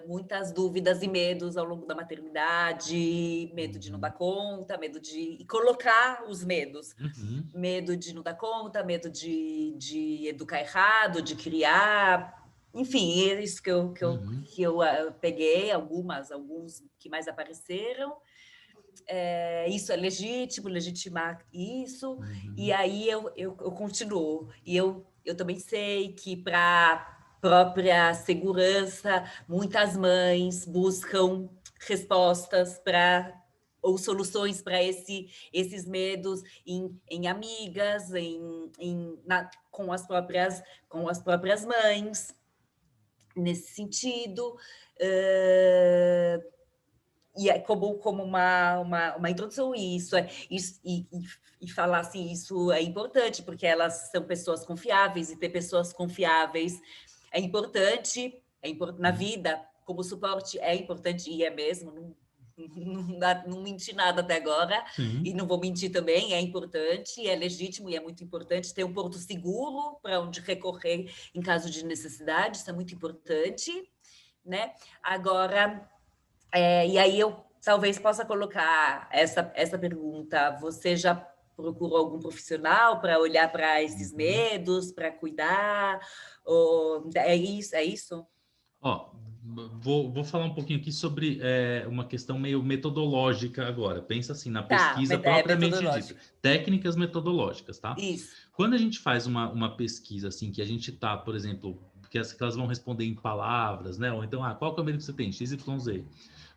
muitas dúvidas e medos ao longo da maternidade, medo de não dar conta, medo de colocar os medos, medo de não dar conta, medo de educar errado, de criar, enfim, é isso que eu peguei, alguns que mais apareceram. Isso é legítimo, legitimar isso, e aí eu continuo. E eu também sei que para própria segurança, muitas mães buscam respostas ou soluções para esses medos em amigas, com as próprias mães, nesse sentido. E é como uma introdução e falar assim, isso é importante, porque elas são pessoas confiáveis, e ter pessoas confiáveis é importante, na vida, como suporte é importante, e é mesmo, não menti nada até agora, Sim. e não vou mentir também, é importante, é legítimo e é muito importante ter um porto seguro para onde recorrer em caso de necessidade, isso é muito importante, né? Agora... e aí eu talvez possa colocar essa pergunta. Você já procurou algum profissional para olhar para esses medos, para cuidar? É isso? É isso? Ó, vou falar um pouquinho aqui sobre uma questão meio metodológica agora. Pensa assim, na Tá, pesquisa propriamente dita. metodológico. Técnicas metodológicas, tá? Isso. Quando a gente faz uma pesquisa assim, que a gente tá, por exemplo, que elas vão responder em palavras, né? Ou então, qual que é o medo que você tem? X, Y, Z.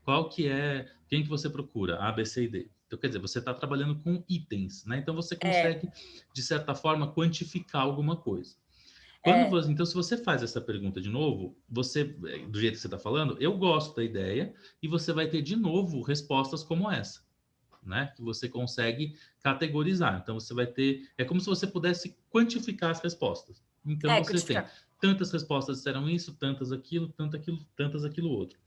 Qual que é, quem que você procura? A, B, C e D. Então, quer dizer, você está trabalhando com itens, né? Então, você consegue, de certa forma, quantificar alguma coisa. Então, se você faz essa pergunta de novo, do jeito que você está falando, eu gosto da ideia e você vai ter de novo respostas como essa, né? Que você consegue categorizar. Então, você vai ter, é como se você pudesse quantificar as respostas. Então, você tem Codificar. tantas respostas disseram isso, tantas aquilo, tantas aquilo outro.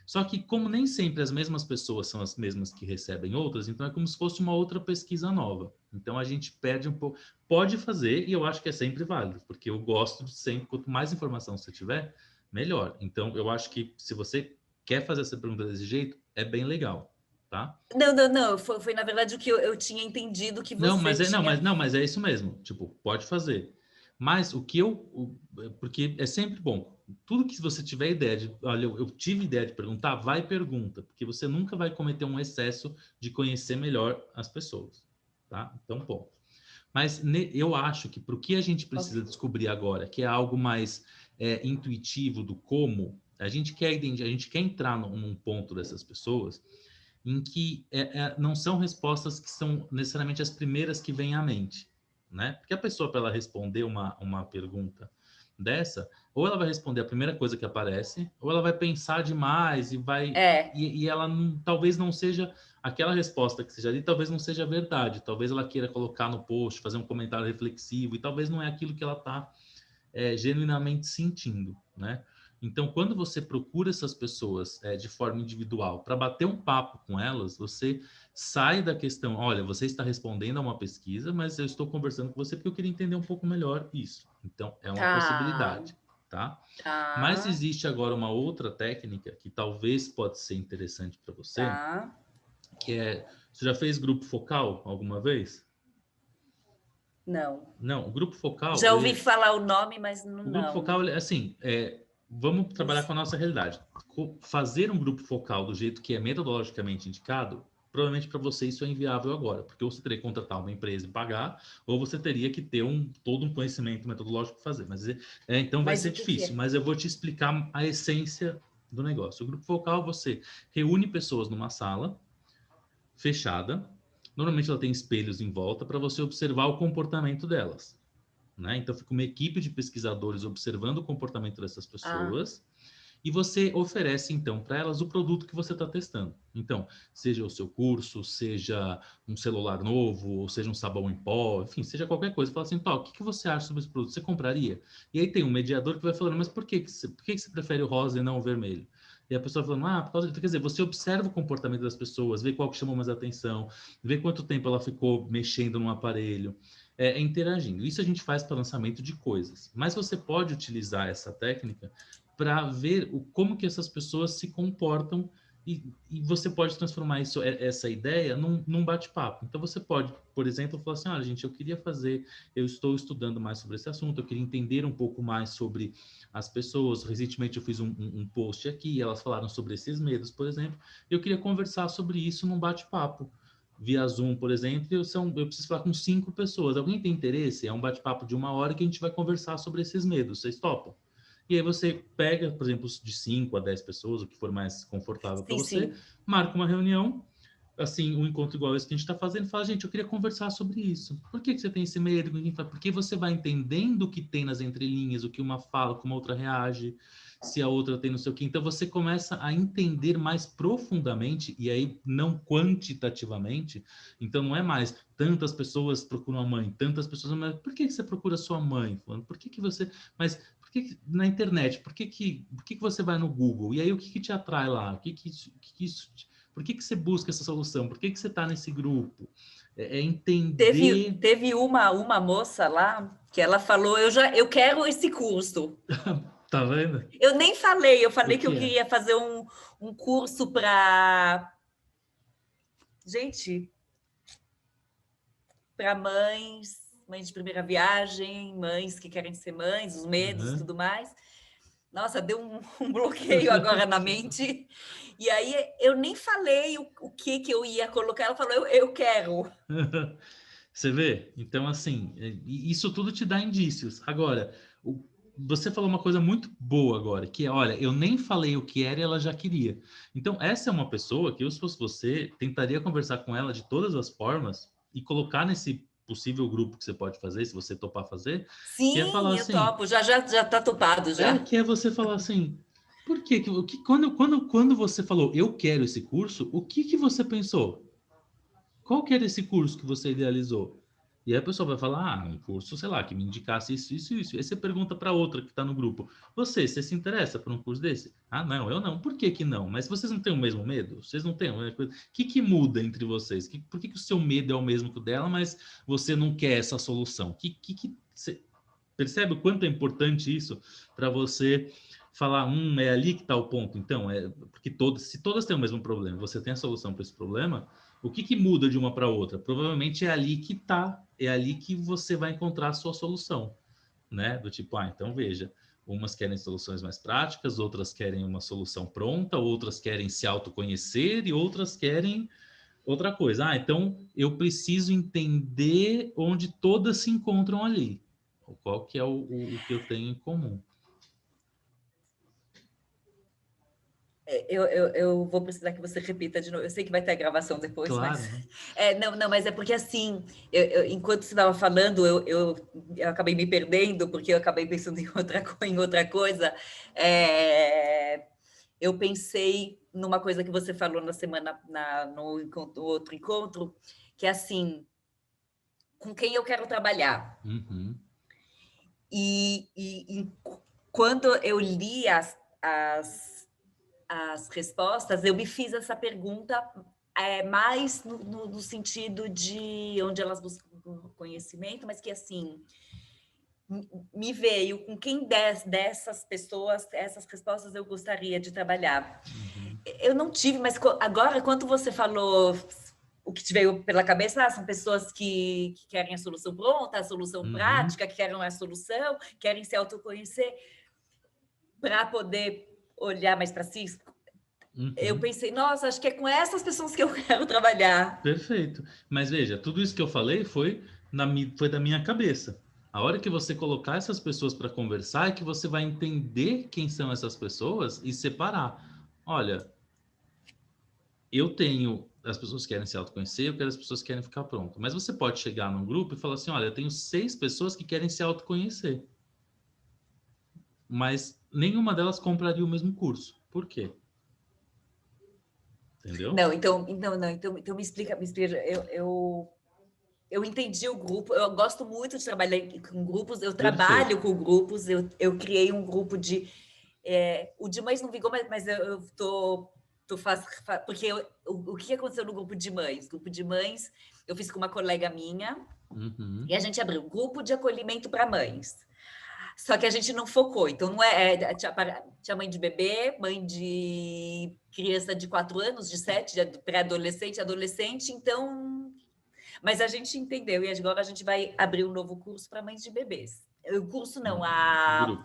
Só que, como nem sempre as mesmas pessoas são as mesmas que recebem outras, então é como se fosse uma outra pesquisa nova. Então a gente perde um pouco. Pode fazer, e eu acho que é sempre válido, porque eu gosto de sempre, quanto mais informação você tiver, melhor. Então eu acho que se você quer fazer essa pergunta desse jeito, é bem legal, tá? Não. Foi na verdade o que eu tinha entendido que Não, você mas é, tinha. não, mas é isso mesmo. Tipo, pode fazer. Mas porque é sempre bom. Tudo que você tiver ideia de, olha, eu tive ideia de perguntar, vai e pergunta, porque você nunca vai cometer um excesso de conhecer melhor as pessoas, tá? Então, bom. Mas eu acho que para o que a gente precisa descobrir agora, que é algo mais intuitivo do como, a gente quer entrar num ponto dessas pessoas em que não são respostas que são necessariamente as primeiras que vêm à mente, né? Porque a pessoa, para ela responder uma pergunta dessa, ou ela vai responder a primeira coisa que aparece, ou ela vai pensar demais e ela talvez não seja aquela resposta que seja ali, talvez não seja verdade, talvez ela queira colocar no post, fazer um comentário reflexivo, e talvez não é aquilo que ela está genuinamente sentindo, né? Então, quando você procura essas pessoas de forma individual para bater um papo com elas, você sai da questão, olha, você está respondendo a uma pesquisa, mas eu estou conversando com você porque eu queria entender um pouco melhor isso. Então, é uma Tá, possibilidade, tá? Mas tá, existe agora uma outra técnica que talvez pode ser interessante para você, tá. que é... Você já fez grupo focal alguma vez? Não. Não, o grupo focal... Já ouvi falar o nome, mas não. O grupo focal, assim, vamos trabalhar com a nossa realidade. Fazer um grupo focal do jeito que é metodologicamente indicado, provavelmente para você isso é inviável agora, porque ou você teria que contratar uma empresa e pagar, ou você teria que ter todo um conhecimento metodológico para fazer. Mas, então vai ser difícil, mas eu vou te explicar a essência do negócio. O grupo focal, você reúne pessoas numa sala fechada, normalmente ela tem espelhos em volta para você observar o comportamento delas. Né? Então, fica uma equipe de pesquisadores observando o comportamento dessas pessoas e você oferece, então, para elas o produto que você está testando. Então, seja o seu curso, seja um celular novo, ou seja um sabão em pó, enfim, seja qualquer coisa. Fala assim, o que você acha sobre esse produto? Você compraria? E aí tem um mediador que vai falando, mas por que você prefere o rosa e não o vermelho? E a pessoa falando, por causa disso. Quer dizer, você observa o comportamento das pessoas, vê qual que chamou mais atenção, vê quanto tempo ela ficou mexendo no aparelho, interagindo. Isso a gente faz para lançamento de coisas. Mas você pode utilizar essa técnica para ver como que essas pessoas se comportam e você pode transformar essa ideia num bate-papo. Então, você pode, por exemplo, falar assim, olha, gente, eu estou estudando mais sobre esse assunto, eu queria entender um pouco mais sobre as pessoas. Recentemente, eu fiz um post aqui, elas falaram sobre esses medos, por exemplo, eu queria conversar sobre isso num bate-papo. Via Zoom, por exemplo, eu preciso falar com 5 pessoas. Alguém tem interesse? É um bate-papo de 1 hora que a gente vai conversar sobre esses medos. Vocês topam? E aí você pega, por exemplo, de 5 a 10 pessoas, o que for mais confortável para você, marca uma reunião, assim, um encontro igual esse que a gente está fazendo, e fala, gente, eu queria conversar sobre isso. Por que você tem esse medo? Porque você vai entendendo o que tem nas entrelinhas, o que uma fala, como a outra reage, se a outra tem não sei o quê. Então você começa a entender mais profundamente, e aí não quantitativamente. Então não é mais tantas pessoas procuram a mãe, tantas pessoas, mas por que você procura a sua mãe? Por que você... Mas na internet, por que você vai no Google? E aí o que te atrai lá? Por que você busca essa solução? Por que você está nesse grupo? Entender... Teve uma moça lá que ela falou, eu quero esse curso. Tá vendo? Eu nem falei, eu falei que eu queria fazer um curso para... Gente, para mães de primeira viagem, mães que querem ser mães, os medos e tudo mais. Nossa, deu um bloqueio agora na mente. E aí eu nem falei o que eu ia colocar. Ela falou, eu quero. Você vê? Então, assim, isso tudo te dá indícios. Agora, você falou uma coisa muito boa agora, que é, olha, eu nem falei o que era e ela já queria. Então, essa é uma pessoa que eu, se fosse você, tentaria conversar com ela de todas as formas e colocar nesse possível grupo que você pode fazer, se você topar fazer. Sim, que é falar eu assim, topo, já tá topado já. Que é você falar assim, por quê? Quando você falou, eu quero esse curso, o que você pensou? Qual que era esse curso que você idealizou? E aí a pessoa vai falar, um curso, sei lá, que me indicasse isso, isso, isso. E aí você pergunta para outra que está no grupo, você se interessa por um curso desse? Ah, não, eu não. Por que não? Mas vocês não têm o mesmo medo? Vocês não têm a mesma coisa? O que muda entre vocês? Por que o seu medo é o mesmo que o dela, mas você não quer essa solução? Você percebe o quanto é importante isso para você falar, é ali que está o ponto. Então, porque se todas têm o mesmo problema, você tem a solução para esse problema, o que muda de uma para outra? Provavelmente é ali que está, é ali que você vai encontrar a sua solução, né? Do tipo, então veja, umas querem soluções mais práticas, outras querem uma solução pronta, outras querem se autoconhecer e outras querem outra coisa. Então eu preciso entender onde todas se encontram ali. Qual que é o que eu tenho em comum. Eu vou precisar que você repita de novo. Eu sei que vai ter a gravação depois, Claro, mas... né? Não, mas é porque assim, enquanto você estava falando, eu acabei me perdendo, porque eu acabei pensando em outra coisa. Eu pensei numa coisa que você falou na semana, no outro encontro, que é assim, com quem eu quero trabalhar. Uhum. E quando eu li as respostas, eu me fiz essa pergunta mais no sentido de onde elas buscam conhecimento, mas que, assim, me veio com quem dessas pessoas, essas respostas eu gostaria de trabalhar. Uhum. eu não tive, mas agora, quando você falou o que te veio pela cabeça, são pessoas que querem a solução pronta, a solução prática, que querem a solução, querem se autoconhecer para poder olhar mais para si. Eu pensei, nossa, acho que é com essas pessoas que eu quero trabalhar. Perfeito. Mas veja, tudo isso que eu falei foi da minha cabeça. A hora que você colocar essas pessoas para conversar é que você vai entender quem são essas pessoas e separar. Olha, eu tenho as pessoas que querem se autoconhecer, eu quero as pessoas que querem ficar pronto. Mas você pode chegar num grupo e falar assim, olha, eu tenho 6 pessoas que querem se autoconhecer. Mas nenhuma delas compraria o mesmo curso. Por quê? Entendeu? Não, então me explica. Eu entendi o grupo, eu gosto muito de trabalhar com grupos, eu trabalho com grupos, eu criei um grupo de... o de mães não vingou, mas eu tô porque o que aconteceu no grupo de mães? O grupo de mães eu fiz com uma colega minha, e a gente abriu um grupo de acolhimento para mães. Só que a gente não focou, então não tinha mãe de bebê, mãe de criança de 4 anos, de 7, de pré-adolescente, adolescente, então... Mas a gente entendeu, e agora a gente vai abrir um novo curso para mães de bebês. O curso não,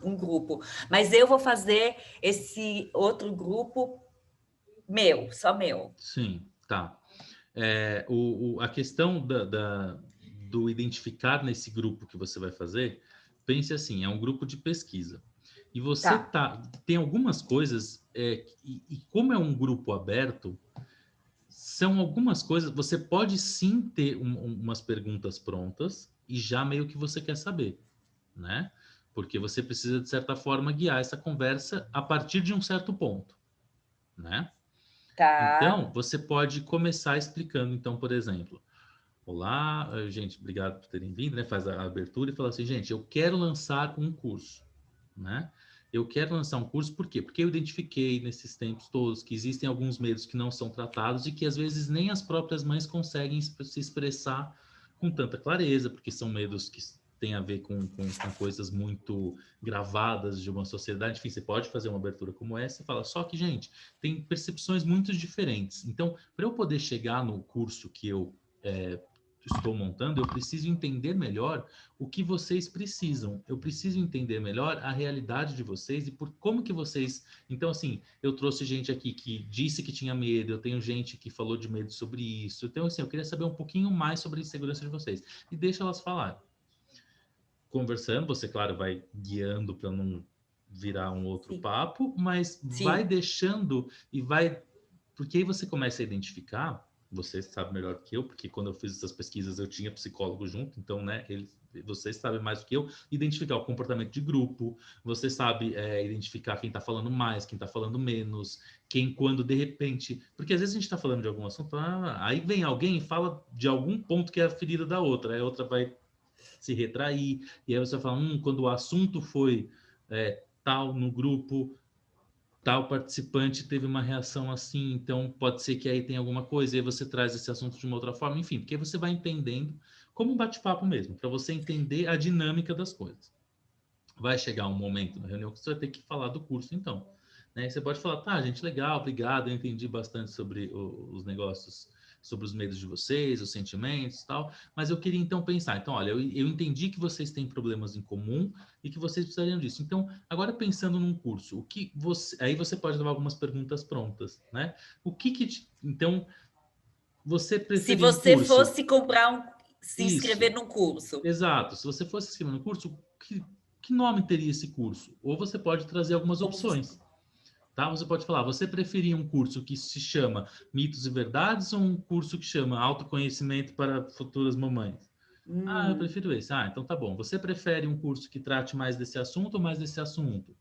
um grupo. Mas eu vou fazer esse outro grupo meu, só meu. Sim, tá. A questão do identificar nesse grupo que você vai fazer, pense assim, é um grupo de pesquisa. E você tem algumas coisas, e como é um grupo aberto, são algumas coisas, você pode sim ter umas perguntas prontas e já meio que você quer saber, né? Porque você precisa, de certa forma, guiar essa conversa a partir de um certo ponto, né? Então, você pode começar explicando, então, por exemplo, olá, gente, obrigado por terem vindo, né? Faz a abertura e fala assim, gente, eu quero lançar um curso, né? Eu quero lançar um curso, por quê? Porque eu identifiquei nesses tempos todos que existem alguns medos que não são tratados e que às vezes nem as próprias mães conseguem se expressar com tanta clareza, porque são medos que têm a ver com coisas muito gravadas de uma sociedade. Enfim, você pode fazer uma abertura como essa e fala, só que, gente, tem percepções muito diferentes. Então, para eu poder chegar no curso que eu estou montando, eu preciso entender melhor o que vocês precisam. Eu preciso entender melhor a realidade de vocês e por como que vocês... Então, assim, eu trouxe gente aqui que disse que tinha medo, eu tenho gente que falou de medo sobre isso. Então, assim, eu queria saber um pouquinho mais sobre a insegurança de vocês. E deixa elas falar. Conversando, você, claro, vai guiando para não virar um outro papo, mas vai deixando e vai... Porque aí você começa a identificar... Você sabe melhor que eu, porque quando eu fiz essas pesquisas eu tinha psicólogo junto, então, né, vocês sabem mais do que eu, identificar o comportamento de grupo, você sabe identificar quem está falando mais, quem está falando menos, quem quando de repente... Porque às vezes a gente está falando de algum assunto, aí vem alguém e fala de algum ponto que é a ferida da outra, aí a outra vai se retrair, e aí você fala, quando o assunto foi tal no grupo... tal participante teve uma reação assim, então pode ser que aí tenha alguma coisa, e aí você traz esse assunto de uma outra forma, enfim, porque você vai entendendo como um bate-papo mesmo, para você entender a dinâmica das coisas. Vai chegar um momento na reunião que você vai ter que falar do curso, então. Né? Você pode falar, tá, gente, legal, obrigado, eu entendi bastante sobre os negócios, sobre os medos de vocês, os sentimentos e tal, mas eu queria então pensar, então, olha, eu entendi que vocês têm problemas em comum e que vocês precisariam disso. Então, agora pensando num curso, o que você... Aí você pode levar algumas perguntas prontas, né? Então, você preferia um curso... Se você fosse se inscrever Isso, num curso. Exato. Se você fosse se inscrever no curso, que nome teria esse curso? Ou você pode trazer algumas opções. Tá? Você pode falar, você preferia um curso que se chama Mitos e Verdades ou um curso que chama Autoconhecimento para Futuras Mamães? Eu prefiro esse. Então tá bom. Você prefere um curso que trate mais desse assunto ou mais desse assunto?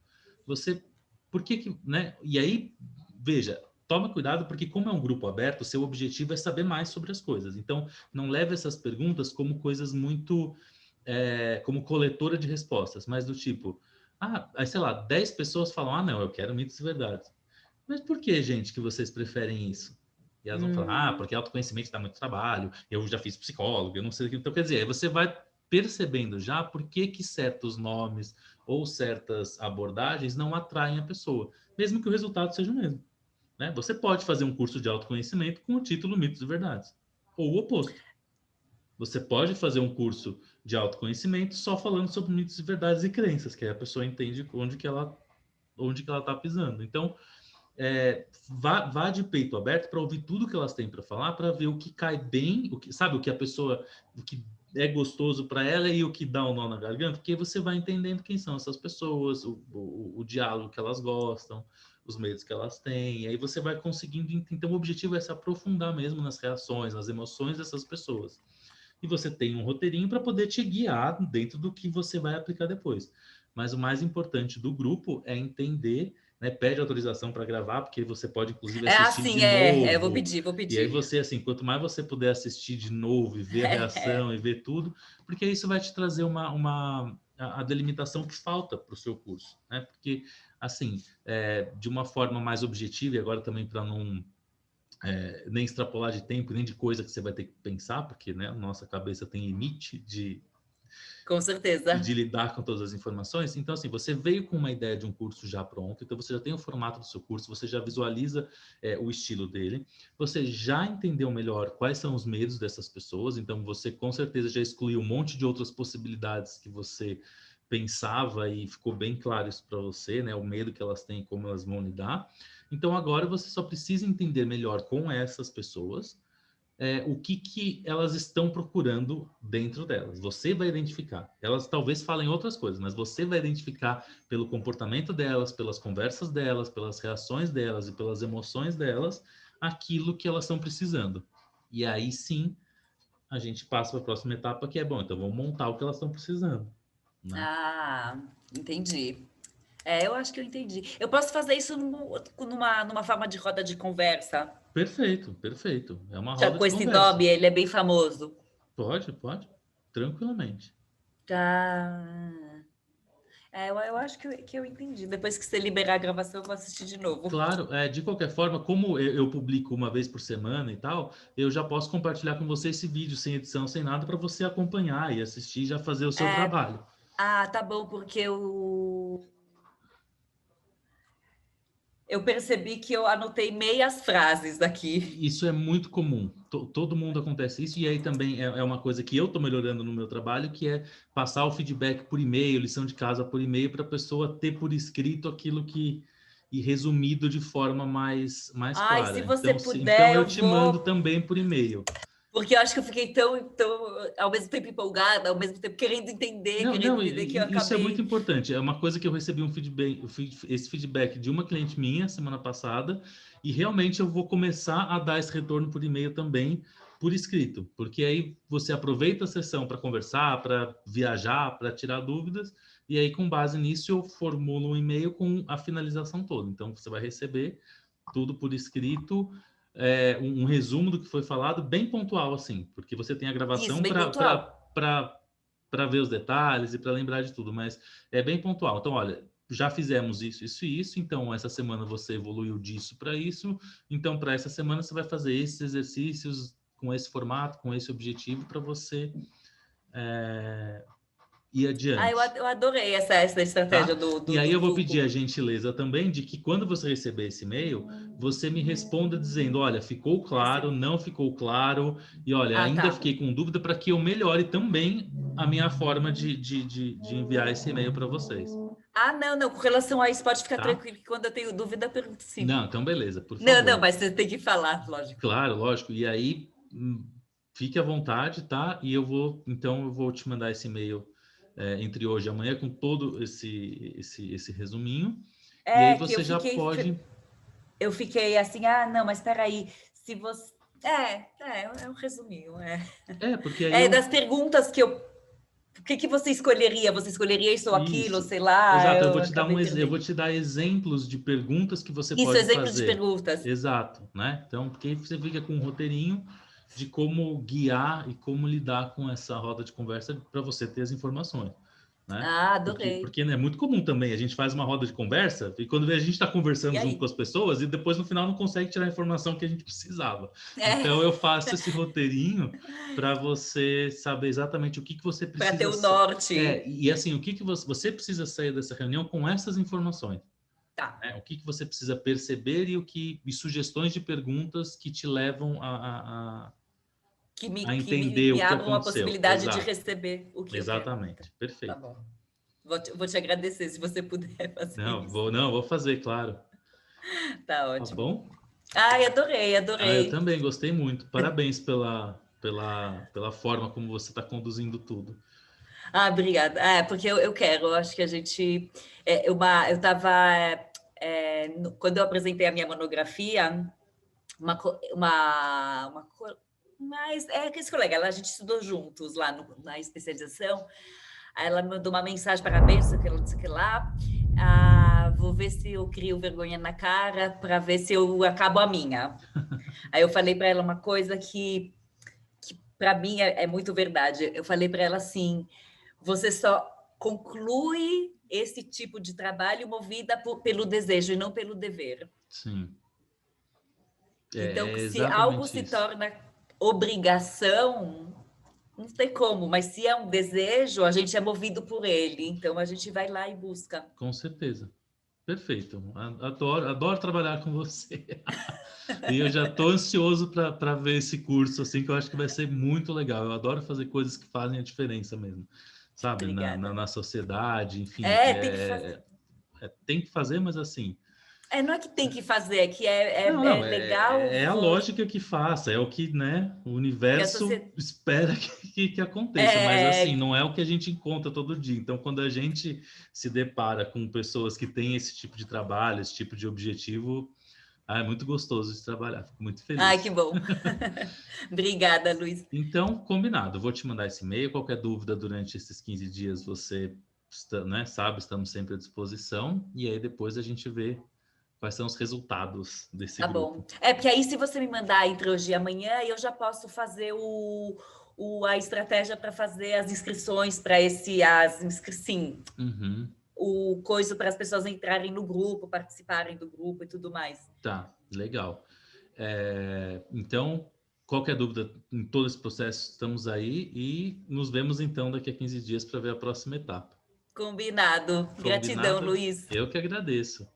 Por que, né? E aí, veja, toma cuidado porque como é um grupo aberto, seu objetivo é saber mais sobre as coisas. Então, não leve essas perguntas como coisas muito... como coletora de respostas, mas do tipo... aí, sei lá, 10 pessoas falam, não, eu quero mitos e verdades. Mas por que, gente, que vocês preferem isso? E elas vão falar, porque autoconhecimento dá muito trabalho, eu já fiz psicólogo, eu não sei o que. Então, quer dizer, aí você vai percebendo já por que certos nomes ou certas abordagens não atraem a pessoa, mesmo que o resultado seja o mesmo. né? Você pode fazer um curso de autoconhecimento com o título Mitos e Verdades, ou o oposto. Você pode fazer um curso de autoconhecimento só falando sobre mitos e verdades e crenças, que aí a pessoa entende onde que ela está pisando. Então, vá de peito aberto para ouvir tudo que elas têm para falar, para ver o que cai bem, sabe, o que é gostoso para ela e o que dá um nó na garganta, porque aí você vai entendendo quem são essas pessoas, o diálogo que elas gostam, os medos que elas têm, e aí você vai conseguindo. Então, o objetivo é se aprofundar mesmo nas reações, nas emoções dessas pessoas. E você tem um roteirinho para poder te guiar dentro do que você vai aplicar depois. Mas o mais importante do grupo é entender, né? Pede autorização para gravar, porque você pode, inclusive, assistir de vou novo. pedir. E aí você, assim, quanto mais você puder assistir de novo e ver a reação e ver tudo, porque isso vai te trazer a delimitação que falta para o seu curso, né? Porque, assim, de uma forma mais objetiva, e agora também para não nem extrapolar de tempo, nem de coisa que você vai ter que pensar, porque, né, nossa cabeça tem limite Com certeza. de lidar com todas as informações. Então, assim, você veio com uma ideia de um curso já pronto, então você já tem o formato do seu curso, você já visualiza o estilo dele, você já entendeu melhor quais são os medos dessas pessoas, então você com certeza já excluiu um monte de outras possibilidades que você pensava e ficou bem claro isso para você, né, o medo que elas têm e como elas vão lidar. Então, agora você só precisa entender melhor com essas pessoas o que elas estão procurando dentro delas. Você vai identificar. Elas talvez falem outras coisas, mas você vai identificar pelo comportamento delas, pelas conversas delas, pelas reações delas e pelas emoções delas, aquilo que elas estão precisando. E aí sim, a gente passa para a próxima etapa, que é bom, então vamos montar o que elas estão precisando. Né? Ah, entendi. Eu acho que eu entendi. Eu posso fazer isso numa forma de roda de conversa? Perfeito, perfeito. É uma Já roda com de esse conversa. nome, ele é bem famoso. Pode, tranquilamente. Tá. Eu acho que eu entendi. Depois que você liberar a gravação, eu vou assistir de novo. Claro, de qualquer forma, como eu publico uma vez por semana e tal, eu já posso compartilhar com você esse vídeo sem edição, sem nada, para você acompanhar e assistir e já fazer o seu trabalho. Tá bom, porque eu percebi que eu anotei meias frases aqui. Isso é muito comum. Todo mundo acontece isso. E aí também é uma coisa que eu estou melhorando no meu trabalho, que é passar o feedback por e-mail, lição de casa por e-mail, para a pessoa ter por escrito aquilo e resumido de forma mais clara. Se você então, puder, então eu te mando também por e-mail. Porque eu acho que eu fiquei tão, ao mesmo tempo empolgada, ao mesmo tempo querendo entender, que eu acabei... Isso é muito importante. É uma coisa que eu recebi esse feedback de uma cliente minha semana passada, e realmente eu vou começar a dar esse retorno por e-mail também, por escrito, porque aí você aproveita a sessão para conversar, para viajar, para tirar dúvidas, e aí com base nisso eu formulo um e-mail com a finalização toda. Então você vai receber tudo por escrito, um resumo do que foi falado, bem pontual, assim, porque você tem a gravação para ver os detalhes e para lembrar de tudo, mas é bem pontual. Então, olha, já fizemos isso, isso e isso, então essa semana você evoluiu disso para isso, então para essa semana você vai fazer esses exercícios com esse formato, com esse objetivo, para você ir adiante. Eu adorei essa estratégia do E aí eu vou grupo. pedir a gentileza também de que quando você receber esse e-mail, você me responda dizendo, olha, ficou claro, não ficou claro, e olha, ainda fiquei com dúvida, para que eu melhore também a minha forma de enviar esse e-mail para vocês. Não, com relação a isso, pode ficar tranquilo, que quando eu tenho dúvida, eu pergunto sim. Não, então beleza, por favor. Não, mas você tem que falar, lógico. Claro, lógico, e aí fique à vontade, tá? E eu vou te mandar esse e-mail entre hoje e amanhã com todo esse resuminho. E aí você já pode... Eu fiquei assim, não, mas espera aí, se você... É um resuminho, porque aí das perguntas que eu... O que você escolheria? Você escolheria isso ou aquilo, sei lá? Exato, eu vou te dar exemplos de perguntas que você pode fazer. Isso, exemplos de perguntas. Exato, né? Então, porque aí você fica com um roteirinho de como guiar e como lidar com essa roda de conversa para você ter as informações. Né? Adorei. Porque é muito comum também, a gente faz uma roda de conversa e quando a gente está conversando junto com as pessoas e depois no final não consegue tirar a informação que a gente precisava. Então eu faço esse roteirinho para você saber exatamente o que você precisa... Para ter o norte. E assim, o que você precisa sair dessa reunião com essas informações. Tá. Né? O que você precisa perceber e sugestões de perguntas que te levam Que me, a que me, entender me o que abram a aconteceu. possibilidade de Exato, receber o que eu quero. exatamente. Tá Perfeito. bom. Vou te agradecer se você puder fazer isso. Não, vou fazer, claro. Tá Tá ótimo. bom? Ai, adorei, Eu adorei. também gostei muito. Parabéns pela forma como você está conduzindo tudo. Obrigada. Porque eu quero, eu acho que a gente. Eu estava. Quando eu apresentei a minha monografia, mas que esse colega, a gente estudou juntos lá na especialização. Aí ela me mandou uma mensagem, parabéns, não sei o que lá. Vou ver se eu crio vergonha na cara para ver se eu acabo a minha. Aí eu falei para ela uma coisa que para mim é muito verdade. Eu falei para ela assim: você só conclui esse tipo de trabalho movida pelo desejo e não pelo dever. Sim. Então, É se algo exatamente se isso. torna obrigação, não tem como, mas se é um desejo, a gente é movido por ele. Então, a gente vai lá e busca. Com certeza. Perfeito. Adoro trabalhar com você. E eu já estou ansioso para ver esse curso, assim, que eu acho que vai ser muito legal. Eu adoro fazer coisas que fazem a diferença mesmo, sabe? Obrigada. Na sociedade, enfim. Tem que fazer. Tem que fazer, mas assim. Não é que tem que fazer, é que é Não, legal é a lógica que faça, é o que, né, o que a universo sociedade. espera que aconteça, mas assim, não é o que a gente encontra todo dia. Então, quando a gente se depara com pessoas que têm esse tipo de trabalho, esse tipo de objetivo, é muito gostoso de trabalhar, fico muito Ai, que feliz. bom. Obrigada, Luiz. Então, combinado, vou te mandar esse e-mail, qualquer dúvida durante esses 15 dias você, né, sabe, estamos sempre à disposição, e aí depois a gente vê quais são os resultados desse Tá grupo. bom. Porque aí, se você me mandar entre hoje e amanhã, eu já posso fazer a estratégia para fazer as inscrições para sim, Uhum. o coisa para as pessoas entrarem no grupo, participarem do grupo e tudo mais. Tá, legal. Então, qualquer dúvida em todo esse processo, estamos aí e nos vemos então daqui a 15 dias para ver a próxima etapa. Combinado. Gratidão, Combinado? Luiz. Eu que agradeço.